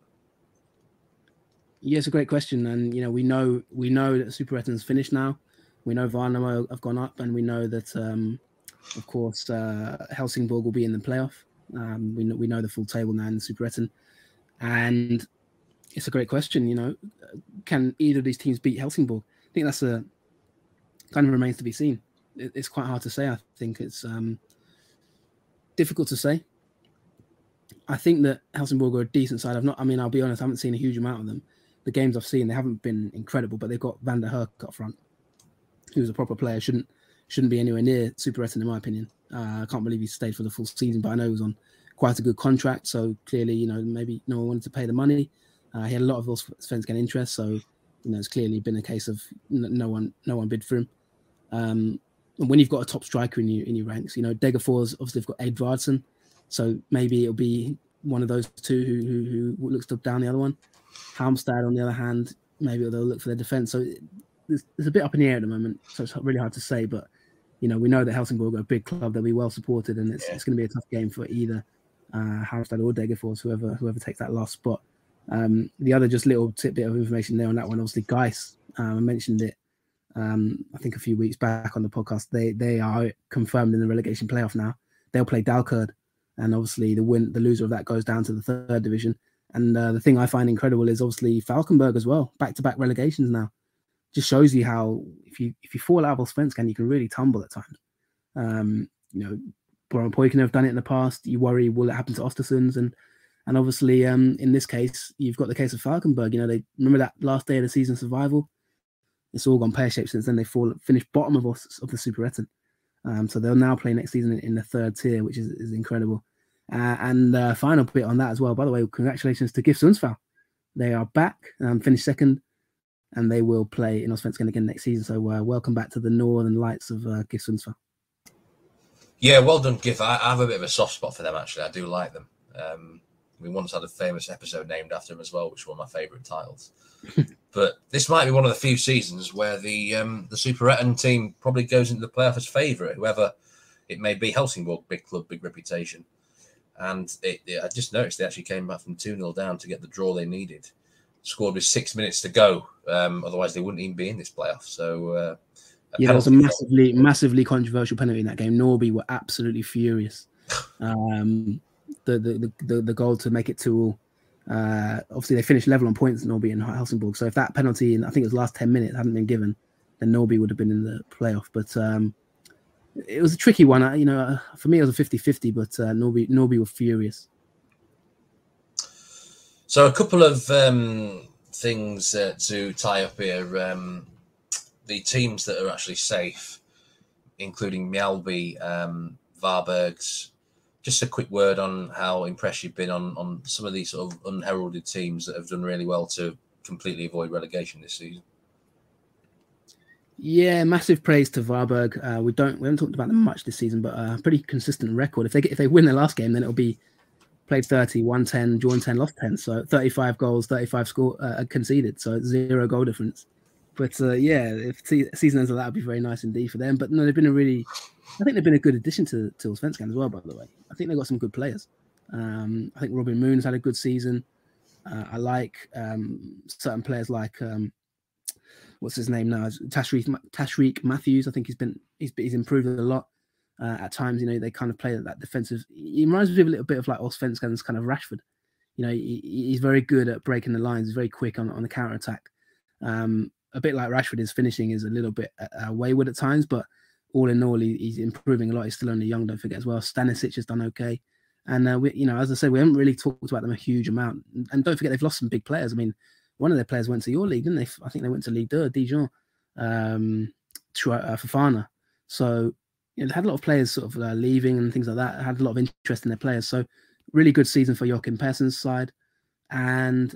Yeah, it's a great question, and we know that Superettan's finished now. We know Värnamo have gone up, and we know that, of course, Helsingborg will be in the playoff. We know the full table now in the Superettan, and it's a great question. Can either of these teams beat Helsingborg? I think that's kind of remains to be seen. It's quite hard to say. I think it's difficult to say. I think that Helsingborg are a decent side. I'll be honest, I haven't seen a huge amount of them. The games I've seen, they haven't been incredible, but they've got Van der Herk up front, who's a proper player. Shouldn't be anywhere near Superettan, in my opinion. I can't believe he stayed for the full season, but I know he was on quite a good contract. So clearly, maybe no one wanted to pay the money. He had a lot of Allsvenskan interest, so it's clearly been a case of no one bid for him. And when you've got a top striker in your ranks, Degerfors obviously have got Edvardsson, so maybe it'll be one of those two who looks to down the other one. Halmstad, on the other hand, maybe they'll look for their defence. So there's a bit up in the air at the moment, so it's really hard to say. But we know that Helsingborg are a big club; they'll be well supported, and it's going to be a tough game for either Halmstad or Degerfors, whoever takes that last spot. The other just little tidbit of information there on that one, obviously, Gais. I mentioned it, I think a few weeks back on the podcast. They are confirmed in the relegation playoff now. They'll play Dalkurd, and obviously the loser of that goes down to the 3rd division. And the thing I find incredible is obviously Falkenberg as well, back-to-back relegations now. Just shows you how if you fall out of Allsvenskan, you can really tumble at times. Poya have done it in the past. You worry, will it happen to Östersund? And obviously, in this case, you've got the case of Falkenberg. They remember that last day of the season survival. It's all gone pear-shaped since then. They finished bottom of the Superettan. So they'll now play next season in the 3rd tier, which is incredible. And final bit on that as well. By the way, congratulations to GIF Sundsvall. They are back, finished 2nd, and they will play in Allsvenskan again next season. So welcome back to the Northern Lights of GIF Sundsvall. Yeah, well done, GIF. I have a bit of a soft spot for them, actually. I do like them. We once had a famous episode named after them as well, which were my favourite titles. But this might be one of the few seasons where the Superettan team probably goes into the playoff as favourite. Whoever it may be. Helsingborg, big club, big reputation. And I just noticed they actually came back from 2-0 down to get the draw they needed. Scored with 6 minutes to go. Otherwise, they wouldn't even be in this playoff. So, there was a massively controversial penalty in that game. Norby were absolutely furious. The goal to make it 2-2. Obviously, they finished level on points, Norby and Helsingborg. So if that penalty in, I think it was last 10 minutes, hadn't been given, then Norby would have been in the playoff. But it was a tricky one. For me, it was a 50-50, but Norby were furious. So a couple of things to tie up here. The teams that are actually safe, including Mjällby, Varbergs. Just a quick word on how impressed you've been on some of these sort of unheralded teams that have done really well to completely avoid relegation this season. Yeah, massive praise to Varberg. We haven't talked about them much this season, but a pretty consistent record. If they win their last game, then it'll be played 30, won 10, drawn 10, lost 10. So 35 goals, 35 conceded. So 0 goal difference. But if season ends like that, would be very nice indeed for them. But no, I think they've been a good addition to Allsvenskan as well, by the way. I think they've got some good players. I think Robin Moon's had a good season. I like certain players like what's his name now? Tashreeq Matthews. I think he's improved a lot. At times, they kind of play that defensive. He reminds me of a little bit of like Allsvenskan's kind of Rashford. He's very good at breaking the lines. He's very quick on the counter attack. A bit like Rashford, his finishing is a little bit wayward at times, but all in all, he's improving a lot. He's still only young, don't forget as well. Stanisic has done okay. And, as I said, we haven't really talked about them a huge amount. And don't forget, they've lost some big players. I mean, one of their players went to your league, didn't they? I think they went to Ligue 2, Dijon, Fofana. So, they had a lot of players sort of leaving and things like that. Had a lot of interest in their players. So, really good season for Joachim Persson's side. And,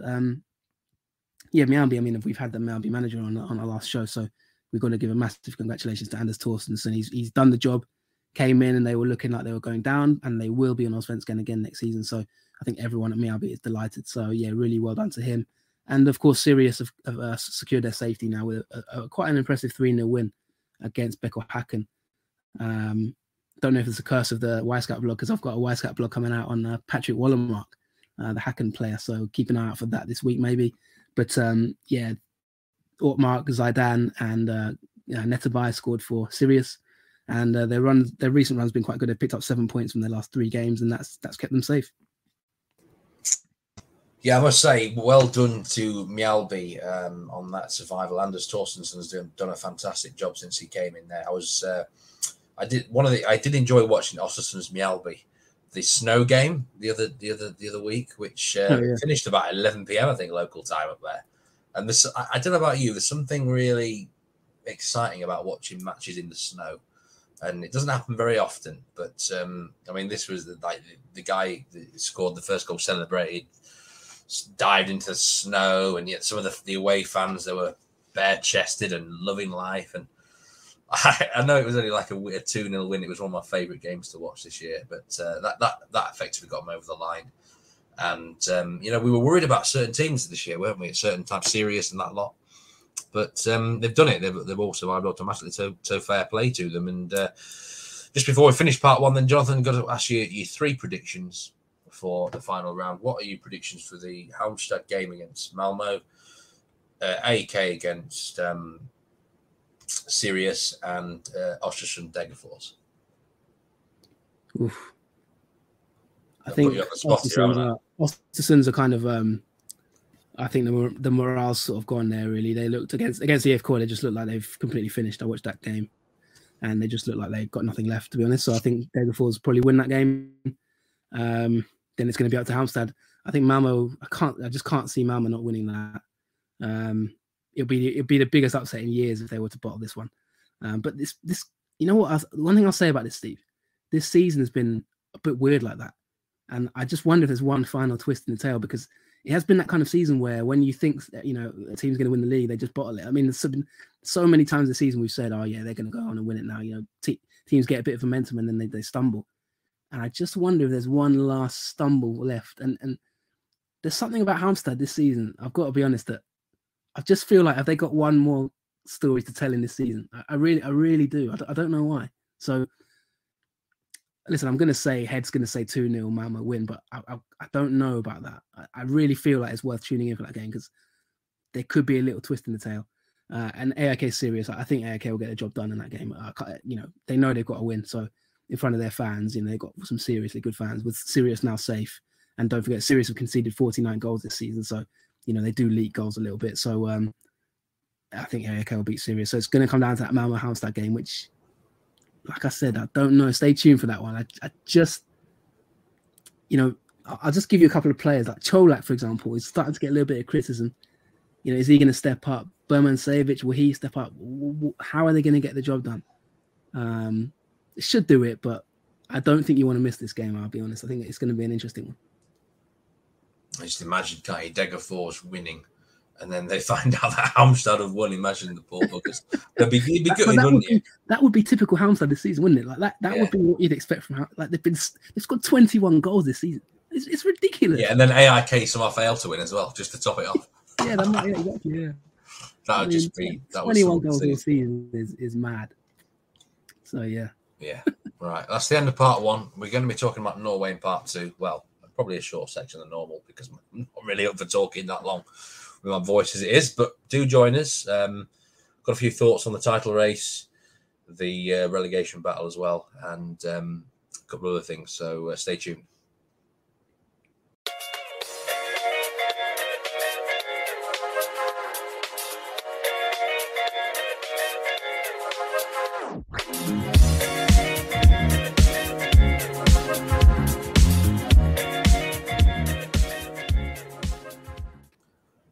Mjällby, I mean, we've had the Mjällby manager on our last show, so we've got to give a massive congratulations to Anders Torstensson. He's done the job, came in and they were looking like they were going down, and they will be on Allsvenskan again next season. So I think everyone at Mjällby is delighted. So really well done to him. And of course, Sirius have secured their safety now with quite an impressive 3-0 win against Beko Häcken. Don't know if it's a curse of the Wisecat blog, because I've got a Wisecat blog coming out on Patrick Wallenmark, the Häcken player. So keep an eye out for that this week, maybe. But Ortmark, Zidane, and Netabay scored for Sirius, and their recent run's been quite good. They picked up 7 points from their last 3 games, and that's kept them safe. Yeah, I must say, well done to Mjällby on that survival. Anders Torstensson's done a fantastic job since he came in there. I did enjoy watching Östersund's Mjällby, the snow game the other week, which finished about 11 p.m. I think local time up there. And this, I don't know about you, there's something really exciting about watching matches in the snow, and it doesn't happen very often. But I mean, this was the guy that scored the first goal, celebrated, dived into the snow, and yet some of the away fans, they were bare chested and loving life. And I know it was only like a 2-0 win. It was one of my favourite games to watch this year, but that effectively got them over the line. And we were worried about certain teams this year, weren't we? Certain types, Sirius and that lot. But they've done it. They've all survived automatically. So fair play to them. And just before we finish part 1, then Jonathan, got to ask you your 3 predictions for the final round. What are your predictions for the Halmstad game against Malmö, IFK against Sirius, and Östersund Degerfors? Oof. I think Östersund's are kind of I think the morale's sort of gone there, really. They looked against IFK, they just looked like they've completely finished. I watched that game and they just look like they've got nothing left, to be honest. So I think Degerfors probably win that game. Then it's going to be up to Halmstad. I think Malmö, I just can't see Malmö not winning that. It'll be the biggest upset in years if they were to bottle this one. But this, you know what? One thing I'll say about this, Steve, this season has been a bit weird like that, and I just wonder if there's one final twist in the tail, because it has been that kind of season where when you think a team's going to win the league, they just bottle it. I mean, there's been so many times this season we've said, "Oh yeah, they're going to go on and win it now." Teams get a bit of momentum and then they stumble. And I just wonder if there's one last stumble left. And there's something about Halmstad this season, I've got to be honest, that I just feel like, have they got one more story to tell in this season? I really do. I don't know why. So listen, I'm going to say Head's going to say 2-0 Malmö win, but I don't know about that. I really feel like it's worth tuning in for that game because there could be a little twist in the tail. And AIK is serious. I think AIK will get the job done in that game. They know they've got to win. So in front of their fans, they've got some seriously good fans with Sirius now safe. And don't forget, Sirius have conceded 49 goals this season. So, they do leak goals a little bit. So I think AIK will beat Sirius. So it's going to come down to that Malmö-Halmstad game, which, like I said, I don't know. Stay tuned for that one. I just, I'll just give you a couple of players. Like Cholak, for example, is starting to get a little bit of criticism. Is he going to step up? Berman Savic, will he step up? How are they going to get the job done? It should do it, but I don't think you want to miss this game, I'll be honest. I think it's going to be an interesting one. I just imagine Degerfors winning, and then they find out that Halmstad have won. Imagine the poor buggers. It'd be good, wouldn't it? That would be typical Halmstad this season, wouldn't it? Like that would be what you'd expect from like they've scored 21 goals this season. It's ridiculous. Yeah, and then AIK somehow failed to win as well, just to top it off. Exactly. Yeah. That would just be 21 goals all season is mad. So yeah. Yeah. Right. That's the end of part 1. We're going to be talking about Norway in part 2. Well, probably a short section than normal because I'm not really up for talking that long with my voice as it is. But do join us. Got a few thoughts on the title race, the relegation battle as well, and a couple of other things. So stay tuned.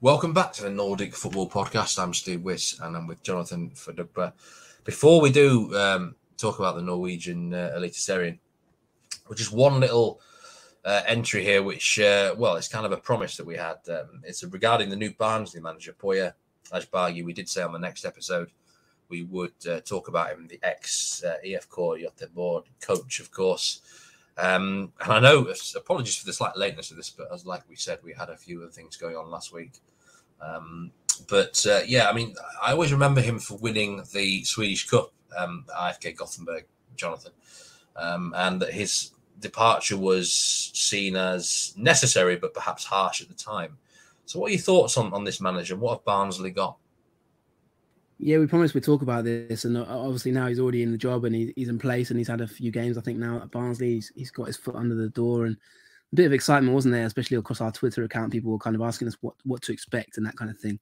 Welcome back to the Nordic Football Podcast. I'm Steve Wyss and I'm with Jonathan Fadugba. Before we do talk about the Norwegian Eliteserien, just one little entry here, which, it's kind of a promise that we had. It's regarding the new Barnsley manager, Poya Asbaghi. We did say on the next episode we would talk about him, the ex-IFK Göteborg coach, of course. And I know, apologies for the slight lateness of this, but as like we said, we had a few other things going on last week. I always remember him for winning the Swedish Cup, IFK Göteborg, Jonathan, and that his departure was seen as necessary, but perhaps harsh at the time. So what are your thoughts on this manager? What have Barnsley got? Yeah, we promised we'd talk about this, and obviously now he's already in the job and he's in place and he's had a few games, I think, now at Barnsley. He's got his foot under the door, and a bit of excitement, wasn't there, especially across our Twitter account. People were kind of asking us what to expect and that kind of thing.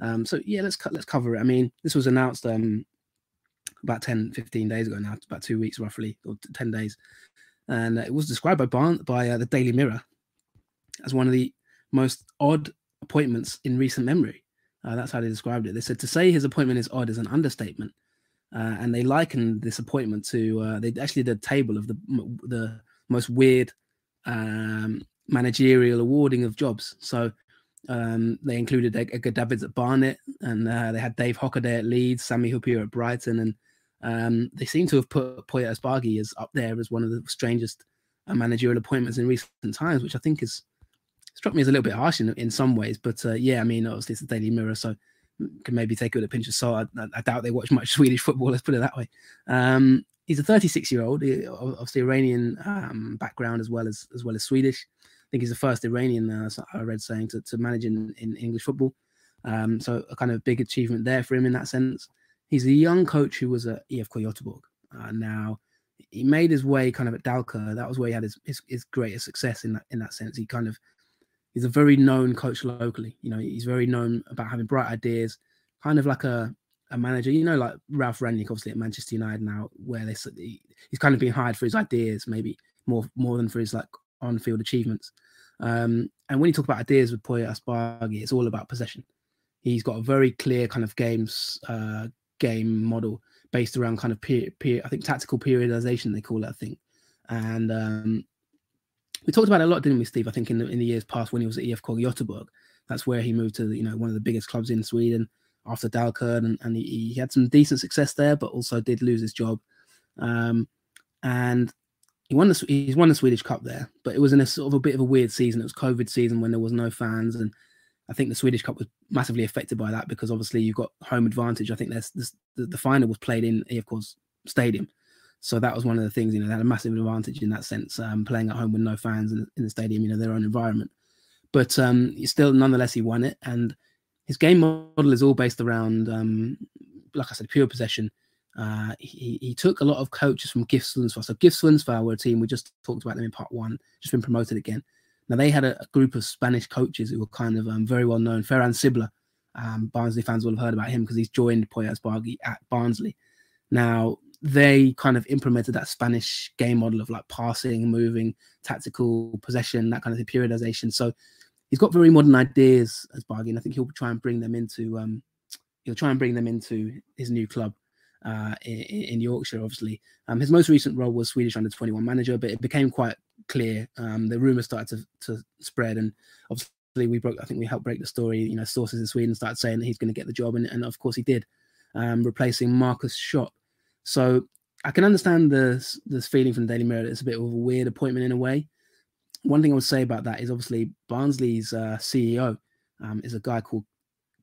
Let's cover it. I mean, this was announced about 10, 15 days ago now, about 2 weeks roughly, or 10 days. And it was described by the Daily Mirror as one of the most odd appointments in recent memory. That's how they described it. They said to say his appointment is odd is an understatement. And they likened this appointment to, they actually did a table of the most weird managerial awarding of jobs. So they included Edgar Davids at Barnet, and they had Dave Hockaday at Leeds, Sami Huppier at Brighton, and they seem to have put Poya Asbaghi as up there as one of the strangest managerial appointments in recent times, which I think is struck me as a little bit harsh in some ways. But I mean, obviously it's the Daily Mirror, so can maybe take it with a pinch of salt. I doubt they watch much Swedish football, let's put it that way. He's a 36-year-old, obviously Iranian background as well as Swedish. I think he's the first Iranian, I read saying, to manage in English football. So a kind of big achievement there for him in that sense. He's a young coach who was at IFK Göteborg. Now, he made his way kind of at Dalkurd. That was where he had his greatest success in that sense. He's a very known coach locally. He's very known about having bright ideas, kind of like a manager, like Ralph Rangnick, obviously at Manchester United now, where he's kind of being hired for his ideas, maybe more than for his like on-field achievements. And when you talk about ideas with Poya Asbaghi, it's all about possession. He's got a very clear kind of game model based around kind of I think tactical periodization, they call it, I think. And we talked about it a lot, didn't we, Steve? I think in the years past when he was at IFK Göteborg, that's where he moved to one of the biggest clubs in Sweden after Dalkurd, and he had some decent success there, but also did lose his job. And he's won the Swedish Cup there, but it was in a sort of a bit of a weird season. It was COVID season when there was no fans, and I think the Swedish Cup was massively affected by that because obviously you've got home advantage. I think the final was played in IFK's stadium, So that was one of the things, they had a massive advantage in that sense, playing at home with no fans in the stadium, their own environment. But still, nonetheless, he won it. And his game model is all based around, like I said, pure possession. He took a lot of coaches from GIF Sundsvall. So GIF Sundsvall were a team, we just talked about them in part 1, just been promoted again. Now, they had a group of Spanish coaches who were kind of very well known. Ferran Sibla, Barnsley fans will have heard about him because he's joined Poya Asbaghi at Barnsley. Now, they kind of implemented that Spanish game model of like passing, moving, tactical possession, that kind of thing, periodization. So he's got very modern ideas, Asbaghi, and I think he'll try and bring them into his new club in Yorkshire. Obviously, his most recent role was Swedish under-21 manager, but it became quite clear. The rumours started to spread, and obviously we helped break the story. Sources in Sweden started saying that he's going to get the job, and of course he did, replacing Marcus Schott. So I can understand this feeling from the Daily Mirror that it's a bit of a weird appointment in a way. One thing I would say about that is obviously Barnsley's CEO is a guy called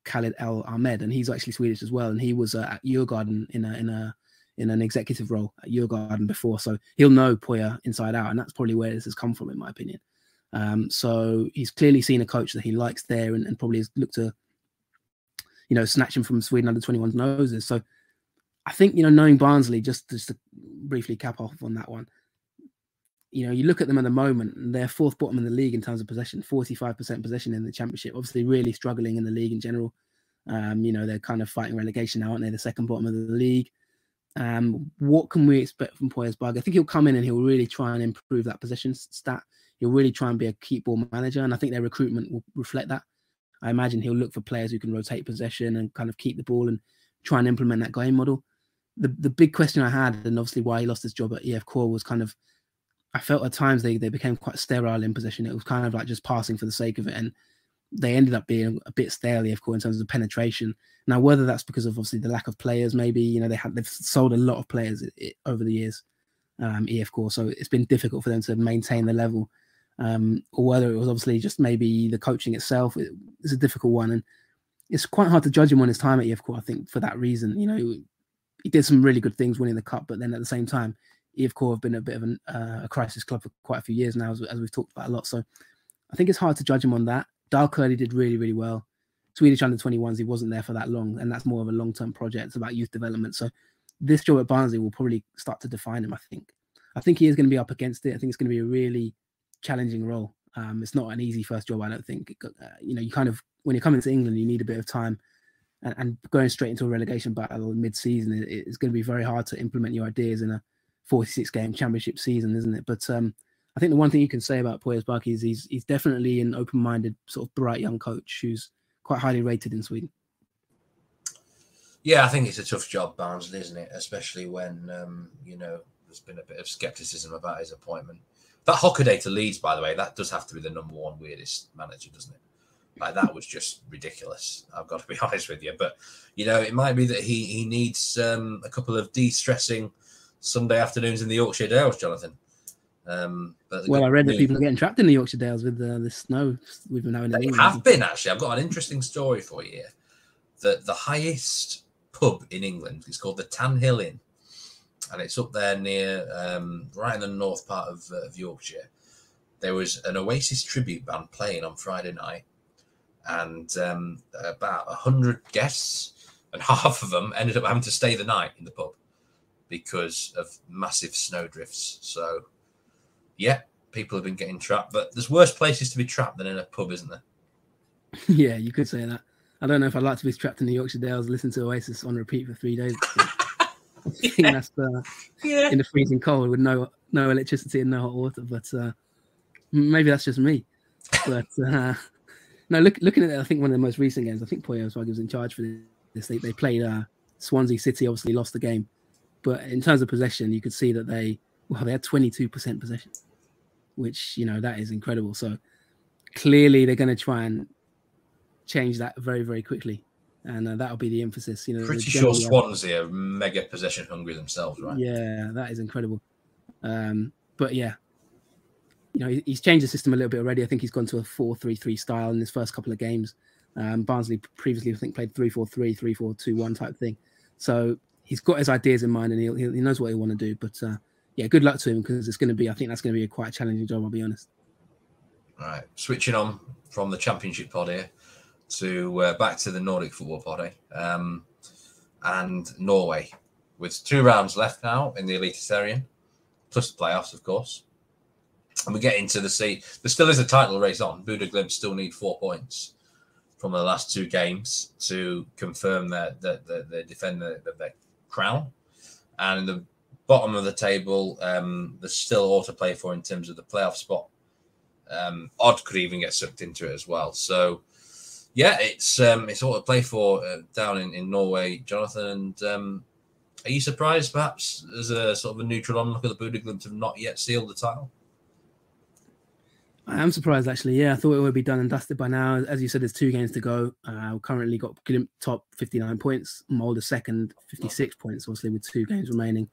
Khalid El Ahmed, and he's actually Swedish as well. And he was at Djurgården in an executive role at Djurgården before, so he'll know Poya inside out, and that's probably where this has come from, in my opinion. So he's clearly seen a coach that he likes there, and probably has looked to, snatch him from Sweden under-21's noses. So I think, knowing Barnsley, just to briefly cap off on that one, you look at them at the moment, and they're 4th bottom in the league in terms of possession, 45% possession in the Championship, obviously really struggling in the league in general. They're kind of fighting relegation now, aren't they? The 2nd bottom of the league. What can we expect from Poya Asbaghi? I think he'll come in and he'll really try and improve that possession stat. He'll really try and be a keep ball manager, and I think their recruitment will reflect that. I imagine he'll look for players who can rotate possession and kind of keep the ball and try and implement that game model. The big question I had, and obviously why he lost his job at IFK, was kind of, I felt at times they became quite sterile in possession. It was kind of like just passing for the sake of it, and they ended up being a bit stale, IFK, in terms of penetration. Now, whether that's because of obviously the lack of players, maybe they've sold a lot of players over the years, IFK, so it's been difficult for them to maintain the level, or whether it was obviously just maybe the coaching itself. It's a difficult one, and it's quite hard to judge him on his time at IFK. I think for that reason, he did some really good things winning the cup, but then at the same time, IFK have been a bit of a crisis club for quite a few years now, as we've talked about a lot. So I think it's hard to judge him on that. Dalkurd did really, really well. Swedish under-21s, he wasn't there for that long, and that's more of a long-term project. It's about youth development. So this job at Barnsley will probably start to define him, I think. I think he is going to be up against it. I think it's going to be a really challenging role. It's not an easy first job, I don't think. You kind of, when you're coming to England, you need a bit of time. And going straight into a relegation battle mid-season, it's going to be very hard to implement your ideas in a 46-game Championship season, isn't it? But I think the one thing you can say about Poya Asbaghi is he's definitely an open-minded, sort of bright young coach who's quite highly rated in Sweden. Yeah, I think it's a tough job, Barnsley, isn't it? Especially when, there's been a bit of scepticism about his appointment. That Hockaday to Leeds, by the way, that does have to be the number one weirdest manager, doesn't it? Like, that was just ridiculous. I've got to be honest with you. But, it might be that he needs a couple of de-stressing Sunday afternoons in the Yorkshire Dales, Jonathan. I read that people are getting trapped in the Yorkshire Dales with the snow we've been having. They have been, actually. I've got an interesting story for you here. The highest pub in England is called the Tan Hill Inn, and it's up there near, right in the north part of Yorkshire. There was an Oasis tribute band playing on Friday night, and about 100 guests, and half of them ended up having to stay the night in the pub because of massive snow drifts. So, yeah, people have been getting trapped, but there's worse places to be trapped than in a pub, isn't there? Yeah, you could say that. I don't know if I'd like to be trapped in the Yorkshire Dales, listen to Oasis on repeat for 3 days. I think that's in the freezing cold with no electricity and no hot water. But maybe that's just me. But no, looking at it, I think one of the most recent games, I think Poya Asbaghi was in charge for this. They played Swansea City, obviously lost the game. But in terms of possession, you could see that they had 22% possession, which, that is incredible. So clearly they're going to try and change that very, very quickly. And that'll be the emphasis. Pretty sure Swansea are mega possession hungry themselves, right? Yeah, that is incredible. But yeah, he's changed the system a little bit already. I think he's gone to a 4-3-3 style in his first couple of games. Barnsley previously, I think, played 3-4-3, 3-4-2-1 type thing. So he's got his ideas in mind and he knows what he want to do. But yeah, good luck to him because it's going to be. I think that's going to be a quite challenging job. I'll be honest. All right, switching on from the Championship pod here to back to the Nordic football pod, and Norway with 2 rounds left now in the Eliteserien, plus the playoffs, of course. And we get into the sea. There still is a title race on. BottleD still need 4 points from the last 2 games to confirm that they defend their crown. And in the bottom of the table, there's still all to play for in terms of the playoff spot. Odd could even get sucked into it as well. So, yeah, it's all to play for down in Norway, Jonathan. And are you surprised, perhaps, as a sort of a neutral onlook at the BottleD have not yet sealed the title? I am surprised, actually. Yeah, I thought it would be done and dusted by now. As you said, there's 2 games to go. We've currently got Glimt top, 59 points. Molde second, 56 points, obviously, with 2 games remaining.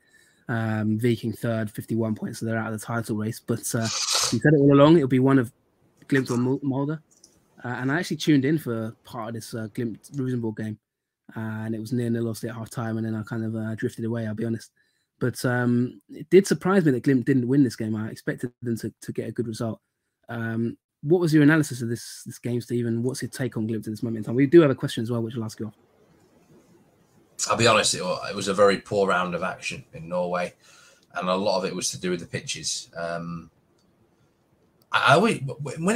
Viking third, 51 points, so they're out of the title race. But you said it all along, it'll be one of Glimt or Molde. And I actually tuned in for part of this Glimt-Rosenborg game. And it was 0-0, obviously, at half-time, and then I kind of drifted away, I'll be honest. But it did surprise me that Glimt didn't win this game. I expected them to get a good result. What was your analysis of this game, Steve, and what's your take on Glimt at this moment in time? We do have a question as well, which I'll ask you off. I'll be honest, it was a very poor round of action in Norway, and a lot of it was to do with the pitches. When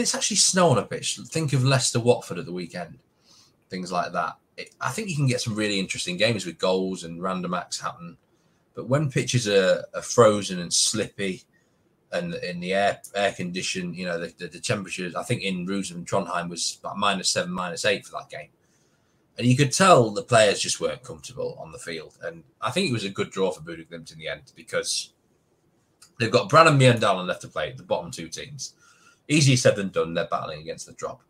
it's actually snow on a pitch, think of Leicester-Watford at the weekend, things like that. I think you can get some really interesting games with goals and random acts happen. But when pitches are frozen and slippy, and in the air condition, you know, the temperatures, I think in Rosenborg and Trondheim was about -7, -8 for that game. And you could tell the players just weren't comfortable on the field. And I think it was a good draw for BottleD in the end because they've got Brann and Mjøndalen left to play, the bottom 2 teams. Easier said than done, they're battling against the drop.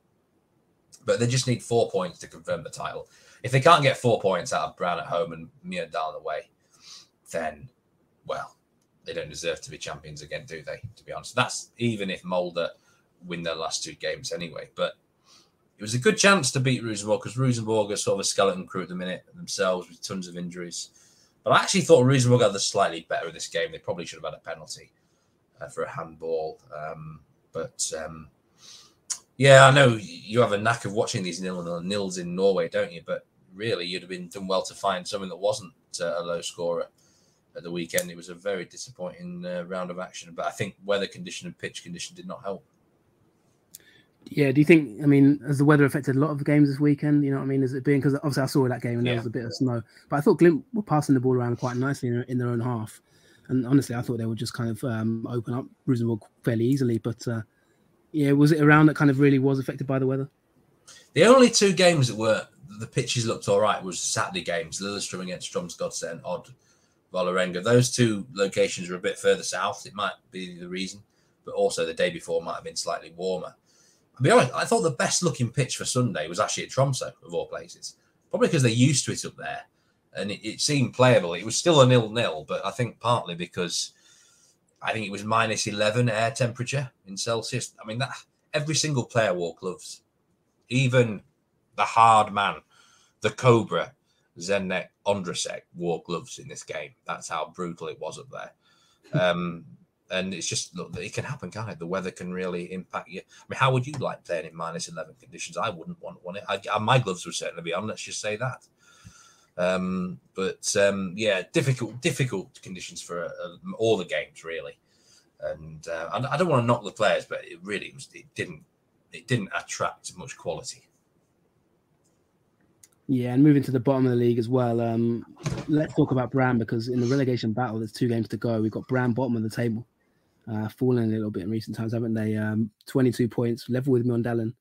But they just need 4 points to confirm the title. If they can't get 4 points out of Brann at home and Mjøndalen away, then, well, they don't deserve to be champions again, do they? To be honest, that's even if Molde win their last 2 games anyway. But it was a good chance to beat Rosenborg because Rosenborg are sort of a skeleton crew at the minute themselves with tons of injuries. But I actually thought Rosenborg had the slightly better of this game. They probably should have had a penalty for a handball. Yeah, I know you have a knack of watching these nils in Norway, don't you? But really, you'd have been done well to find something that wasn't a low scorer at the weekend. It was a very disappointing round of action, but I think weather condition and pitch condition did not help. Yeah, do you think, I mean, has the weather affected a lot of the games this weekend? You know what I mean? Is it being, because obviously I saw that game and there was a bit of snow, but I thought Glimt were passing the ball around quite nicely in their own half. And honestly, I thought they would just kind of open up Rosenborg fairly easily. But yeah, was it a round that kind of really was affected by the weather? The only 2 games that were, the pitches looked all right was Saturday games, Lillestrøm against Strømsgodset and Odd Vålerenga. Those 2 locations were a bit further south. It might be the reason, but also the day before might have been slightly warmer. I'll be honest, I thought the best looking pitch for Sunday was actually at Tromsø, of all places. Probably because they're used to it up there. And it seemed playable. It was still a 0-0, but I think partly because I think it was -11 air temperature in Celsius. I mean, that every single player wore gloves. Even the hard man, the Cobra, Zdeněk Ondráček, wore gloves in this game. That's how brutal it was up there. And it's just, look, it can happen, can't it? The weather can really impact you. I mean, how would you like playing in -11 conditions? I wouldn't want it. My gloves would certainly be on, let's just say that. Yeah, difficult conditions for all the games, really. And I don't want to knock the players, but it didn't attract much quality. Yeah, and moving to the bottom of the league as well. Let's talk about Brann, because in the relegation battle, there's 2 games to go. We've got Brann bottom of the table, fallen a little bit in recent times, haven't they? 22 points, level with Mjøndalen,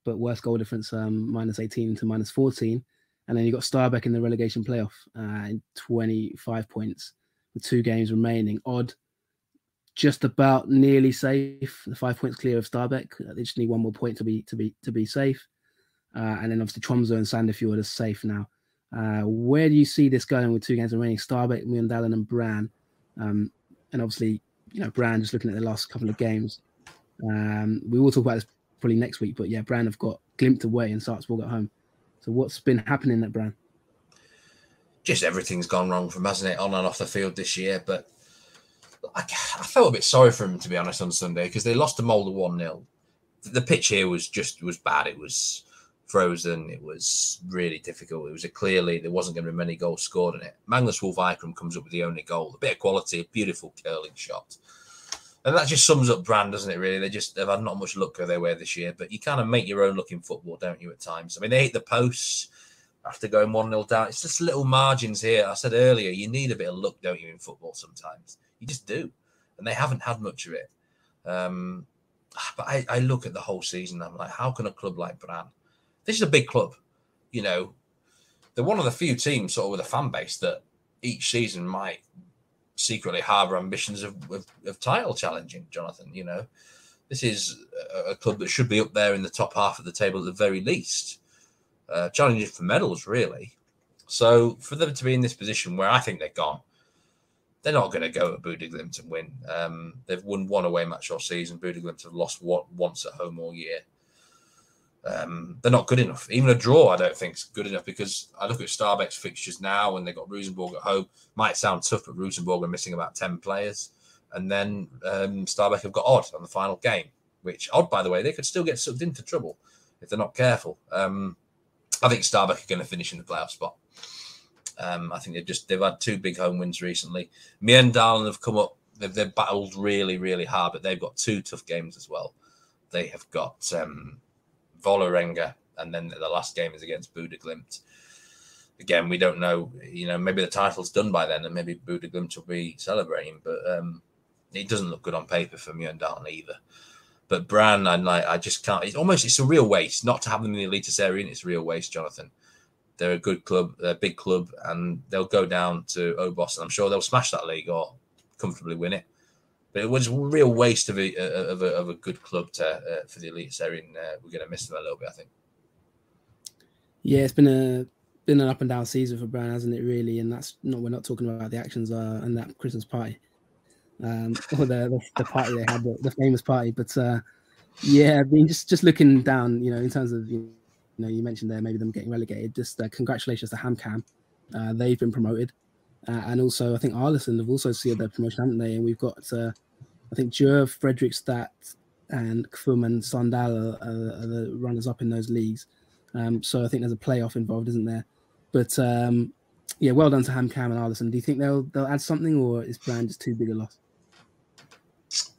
but worse goal difference, -18 to -14. And then you've got Stabæk in the relegation playoff in 25 points with 2 games remaining. Odd, just about nearly safe, 5 points clear of Stabæk. They just need 1 more point to be safe. And then obviously Tromsø and Sandefjord are safe now. Where do you see this going with 2 games remaining? Stabæk, Mjøndalen and Brann. And obviously, you know, Brann, just looking at the last couple of games. We will talk about this probably next week, but yeah, Brann have got Glimt away and Sarpsborg at home. So what's been happening at Brann? just everything's gone wrong from, hasn't it, on and off the field this year. But I felt a bit sorry for them, to be honest, on Sunday, because they lost to Molde 1-0. The pitch here was bad. It was frozen. It was really difficult. It was clearly there wasn't going to be many goals scored in it. Magnus Wolf-Eikrem comes up with the only goal. A bit of quality, a beautiful curling shot. And that just sums up Brann, doesn't it, really? They've had not much luck go their way this year, but you kind of make your own luck in football, don't you, at times? I mean, they hit the posts after going 1-0 down. It's just little margins here. I said earlier, you need a bit of luck, don't you, in football sometimes? You just do. And they haven't had much of it. But I look at the whole season, I'm like, how can a club like Brann? This is a big club. You know, they're one of the few teams sort of with a fan base that each season might secretly harbour ambitions of title challenging, Jonathan. You know, this is a club that should be up there in the top half of the table at the very least, challenging for medals, really. So for them to be in this position where I think they're gone, they're not going to go at Bodø/Glimt and win. They've won one away match all season. Bodø/Glimt have lost once at home all year. They're not good enough. Even a draw, I don't think, is good enough, because I look at Starbec's fixtures now and they've got Rosenborg at home. Might sound tough, but Rosenborg are missing about 10 players. And then Starbec have got Odd on the final game, which, Odd, by the way, they could still get sucked into trouble if they're not careful. I think Starbec are going to finish in the playoff spot. I think they've had two big home wins recently. Mjøndalen have come up. They've battled really, really hard, but they've got two tough games as well. They have got Vålerenga, and then the last game is against Bodø/Glimt. Again, we don't know. You know, maybe the title's done by then, and maybe Bodø/Glimt will be celebrating. But it doesn't look good on paper for Mjøndalen either. But Brann, I just can't. It's a real waste not to have them in the Eliteserien. It's a real waste, Jonathan. They're a good club, they're a big club, and they'll go down to Obos, and I'm sure they'll smash that league or comfortably win it. But it was a real waste of a good club for the Eliteserien. We're going to miss them a little bit, I think. Yeah, it's been an up and down season for Brann, hasn't it? Really, and we're not talking about the actions and that Christmas party, or the party they had, the famous party. But yeah, I mean, just looking down, you know, in terms of you mentioned there maybe them getting relegated. Just congratulations to HamKam. They've been promoted. And also, I think Arlesund have also sealed their promotion, haven't they? And we've got, I think, Djurgården, Fredrikstad, and Kfum and Sandal are the runners-up in those leagues. So I think there's a playoff involved, isn't there? But, yeah, well done to HamKam and Arlesund. Do you think they'll add something, or is Brann just too big a loss?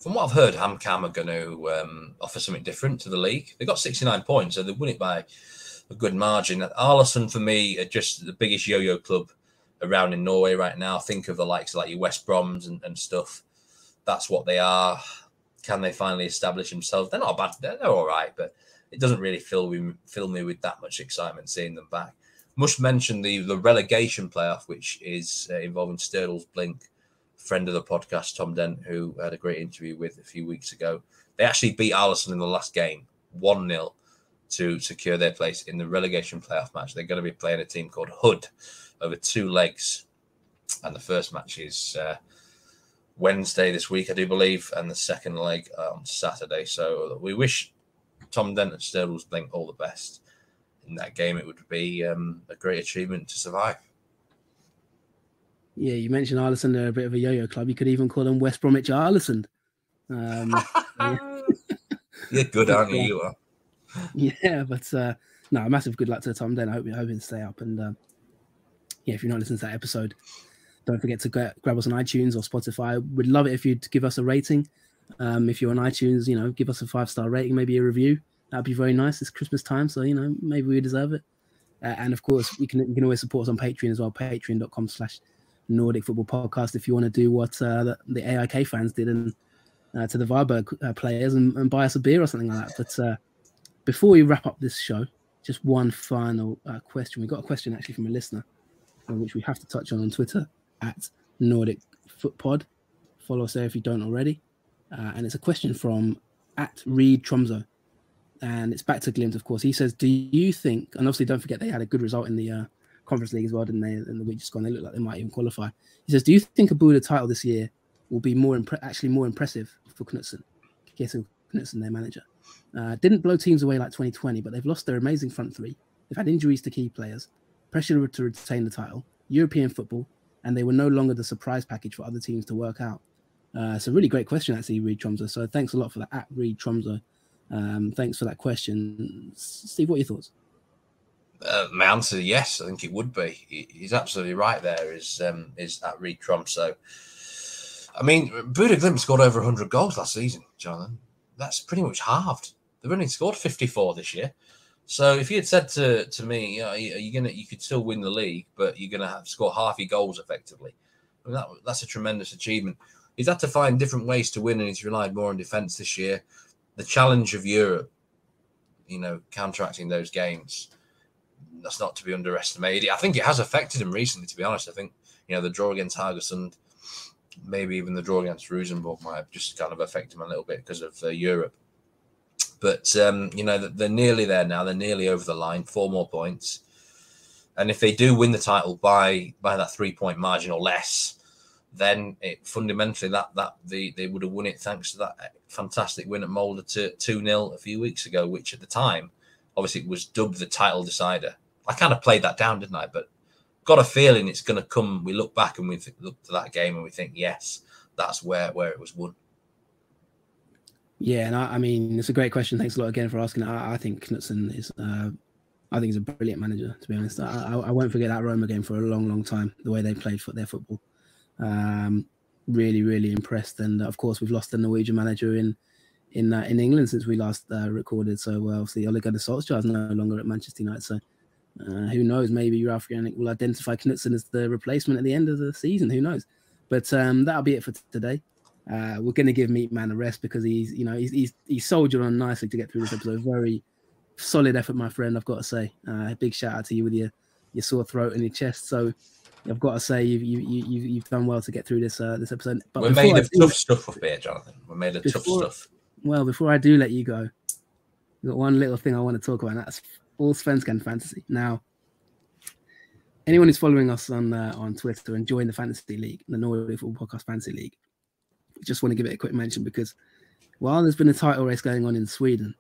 From what I've heard, HamKam are going to offer something different to the league. They've got 69 points, so they won it by a good margin. Arlesund, for me, are just the biggest yo-yo club around in Norway right now. Think of the likes of like your West Broms and stuff. That's what they are. Can they finally establish themselves? They're not bad. They're all right, but it doesn't really fill me with that much excitement seeing them back. Must mention the relegation playoff, which is involving Sturdals Blink, friend of the podcast, Tom Dent, who I had a great interview with a few weeks ago. They actually beat Arlesund in the last game, 1-0, to secure their place in the relegation playoff match. They're going to be playing a team called Hood over 2 legs. And the first match is Wednesday this week, I do believe, and the second leg on Saturday. So we wish Tom Dent and Sturdals Blink all the best in that game. It would be a great achievement to survive. Yeah, you mentioned Arlesund are a bit of a yo-yo club. You could even call them West Bromwich Arlesund. You're good, aren't you? You are. Yeah, but no, massive good luck to Tom Dent. I hope you stay up. And yeah, if you're not listening to that episode, don't forget to grab us on iTunes or Spotify. We'd love it if you'd give us a rating. If you're on iTunes, give us a 5-star rating, maybe a review. That'd be very nice. It's Christmas time, so maybe we deserve it. And of course, you can always support us on Patreon as well. Patreon.com/Nordic Football Podcast. If you want to do what the AIK fans did and to the Varberg players and buy us a beer or something like that. But before we wrap up this show, just one final question. We got a question actually from a listener, which we have to touch on Twitter at Nordic Foot Pod. Follow us there if you don't already. And it's a question from at Reed Tromso. And it's back to Glimt, of course. He says, do you think, and obviously don't forget they had a good result in the Conference League as well, didn't they? In the week just gone, they look like they might even qualify. He says, do you think a BottleD title this year will be more impressive for Knutsen? Kjetil Knutsen, their manager. Didn't blow teams away like 2020, but they've lost their amazing front three. They've had injuries to key players, pressure to retain the title, European football, and they were no longer the surprise package for other teams to work out. It's a really great question, actually, Reed Tromser. So thanks a lot for that, at Reed Tromser. Thanks for that question. Steve, what are your thoughts? My answer, yes, I think it would be. He's absolutely right there, is at Reed Tromser. I mean, Buda Glimt scored over 100 goals last season, Jonathan. That's pretty much halved. They've only scored 54 this year. So if you had said to me, you could still win the league, but you're going to have to score half your goals effectively. I mean, that's a tremendous achievement. He's had to find different ways to win, and he's relied more on defence this year. The challenge of Europe, counteracting those games, that's not to be underestimated. I think it has affected him recently, to be honest. I think, the draw against Haugesund, maybe even the draw against Rosenborg might have just kind of affected him a little bit because of Europe. But, they're nearly there now. They're nearly over the line, 4 more points. And if they do win the title by that 3-point margin or less, then fundamentally they would have won it thanks to that fantastic win at Molde to 2-0 a few weeks ago, which at the time, obviously, it was dubbed the title decider. I kind of played that down, didn't I? But got a feeling it's going to come. We look back and we look to that game and we think, yes, that's where it was won. Yeah, and I mean, it's a great question. Thanks a lot again for asking. I think Knutsen is, I think he's a brilliant manager, to be honest. I won't forget that Roma game for a long, long time, the way they played for their football. Really, really impressed. And of course, we've lost the Norwegian manager in England since we last recorded. So obviously, Ole Gunnar Solskjaer is no longer at Manchester United. So who knows? Maybe Ralf Rangnick will identify Knutsen as the replacement at the end of the season. Who knows? But that'll be it for today. We're going to give Meatman a rest because he's soldiered on nicely to get through this episode. Very solid effort, my friend. I've got to say, big shout out to you with your sore throat and your chest. So I've got to say you've done well to get through this episode. But we're made of tough stuff up here, Jonathan. We're made of tough stuff. Well, before I do let you go, I've got one little thing I want to talk about, and that's Allsvenskan fantasy. Now, anyone who's following us on Twitter and join the fantasy league, the Norway Football Podcast Fantasy League, just want to give it a quick mention because while there's been a title race going on in Sweden,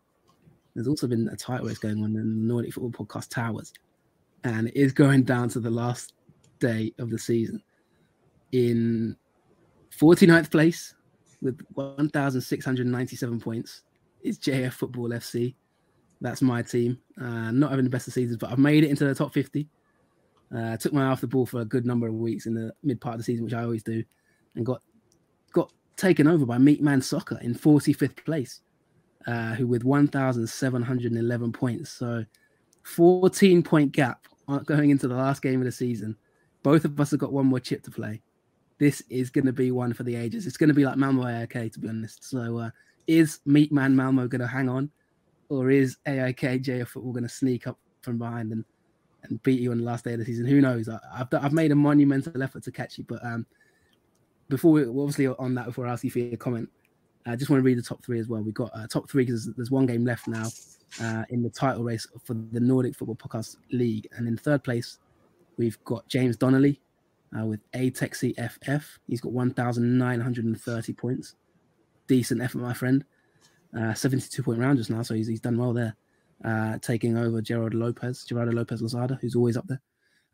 there's also been a title race going on in the Nordic Football Podcast Towers, and it is going down to the last day of the season. In 49th place with 1,697 points is JF Football FC. That's my team. Not having the best of seasons, but I've made it into the top 50. Took my eye off the ball for a good number of weeks in the mid part of the season, which I always do, and got taken over by Meatman Soccer in 45th place, who with 1,711 points. So 14-point gap going into the last game of the season. Both of us have got one more chip to play. This is going to be one for the ages. It's going to be like Malmö AIK, to be honest. So is Meatman Malmö going to hang on, or is AIK JF Football going to sneak up from behind and beat you on the last day of the season? Who knows? I've made a monumental effort to catch you, but before I ask you for your comment, I just want to read the top 3 as well. We've got top 3 because there's one game left now in the title race for the Nordic Football Podcast League. And in 3rd place, we've got James Donnelly with Atexi FF. He's got 1,930 points. Decent effort, my friend. 72-point round just now, so he's done well there. Taking over Gerardo Lopez Lozada, who's always up there.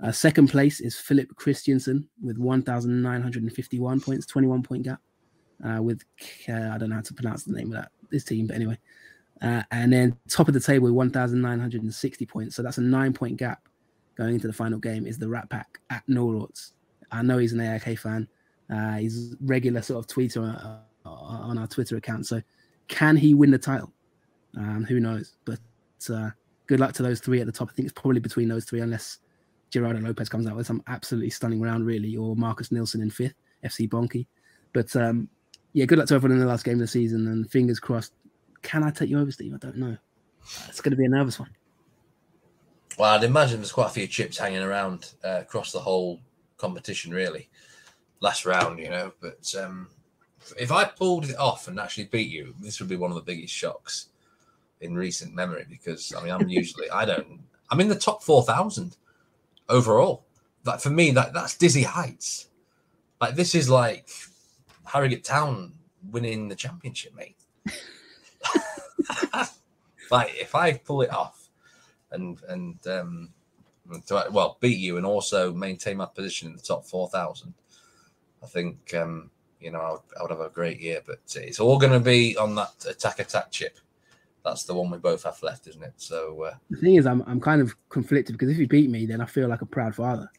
2nd place is Philip Christiansen with 1,951 points, 21-point gap. With I don't know how to pronounce the name of this team, but anyway. And then top of the table with 1,960 points. So that's a 9-point gap going into the final game is the Rat Pack at Nororts. I know he's an AIK fan. He's regular sort of tweeter on our Twitter account. So can he win the title? Who knows? But good luck to those 3 at the top. I think it's probably between those 3 unless Gerardo Lopez comes out with some absolutely stunning round, really, or Marcus Nilsson in 5th, FC Bonky. But good luck to everyone in the last game of the season, and fingers crossed. Can I take you over, Steve? I don't know. It's going to be a nervous one. Well, I'd imagine there's quite a few chips hanging around across the whole competition, really. Last round, But if I pulled it off and actually beat you, this would be one of the biggest shocks in recent memory because, I'm in the top 4,000 overall. Like, for me, that's dizzy heights. Like, this is like Harrogate Town winning the championship, mate. Like, if I pull it off and well, beat you and also maintain my position in the top 4,000. I think, you know, I would have a great year, but it's all going to be on that attack chip. That's the one we both have left, isn't it? So the thing is, I'm kind of conflicted because if you beat me, then I feel like a proud father,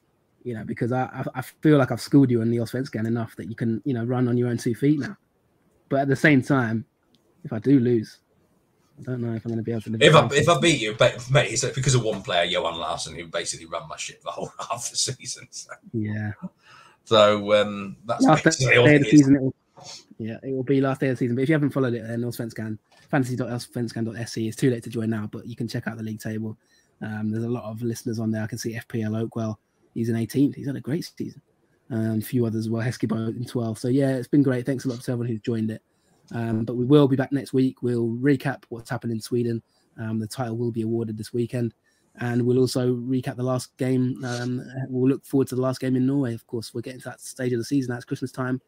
you know, because I feel like I've schooled you in the Allsvenskan enough that you can, you know, run on your own 2 feet now. But at the same time, if I do lose, I don't know if I'm going to be able to live. If I beat you, mate, it's because of one player, Johan Larsson, who basically ran my shit the whole half the season. So. Yeah. So that's last day of the season. It will be last day of the season. But if you haven't followed it, then Allsvenskan, fantasy.allsvenskan.se. It's too late to join now, but you can check out the league table. There's a lot of listeners on there. I can see FPL Oakwell. He's in 18th. He's had a great season. A few others as well. Heskebo in 12th. So yeah, it's been great. Thanks a lot to everyone who's joined it. But we will be back next week. We'll recap what's happened in Sweden. The title will be awarded this weekend. And we'll also recap the last game. We'll look forward to the last game in Norway. Of course, we're getting to that stage of the season. That's Christmas time.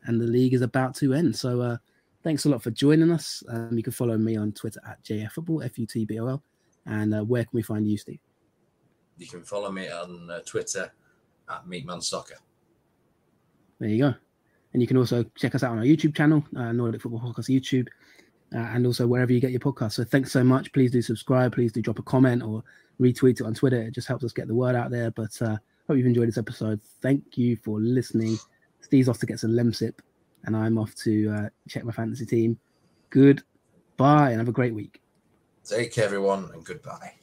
And the league is about to end. So thanks a lot for joining us. You can follow me on Twitter at JFFootball, FUTBOL. And where can we find you, Steve? You can follow me on Twitter at MeatmanSoccer. There you go. And you can also check us out on our YouTube channel, Nordic Football Podcast YouTube, and also wherever you get your podcasts. So thanks so much. Please do subscribe. Please do drop a comment or retweet it on Twitter. It just helps us get the word out there. But hope you've enjoyed this episode. Thank you for listening. Steve's off to get some Lemsip, and I'm off to check my fantasy team. Goodbye, and have a great week. Take care, everyone, and goodbye.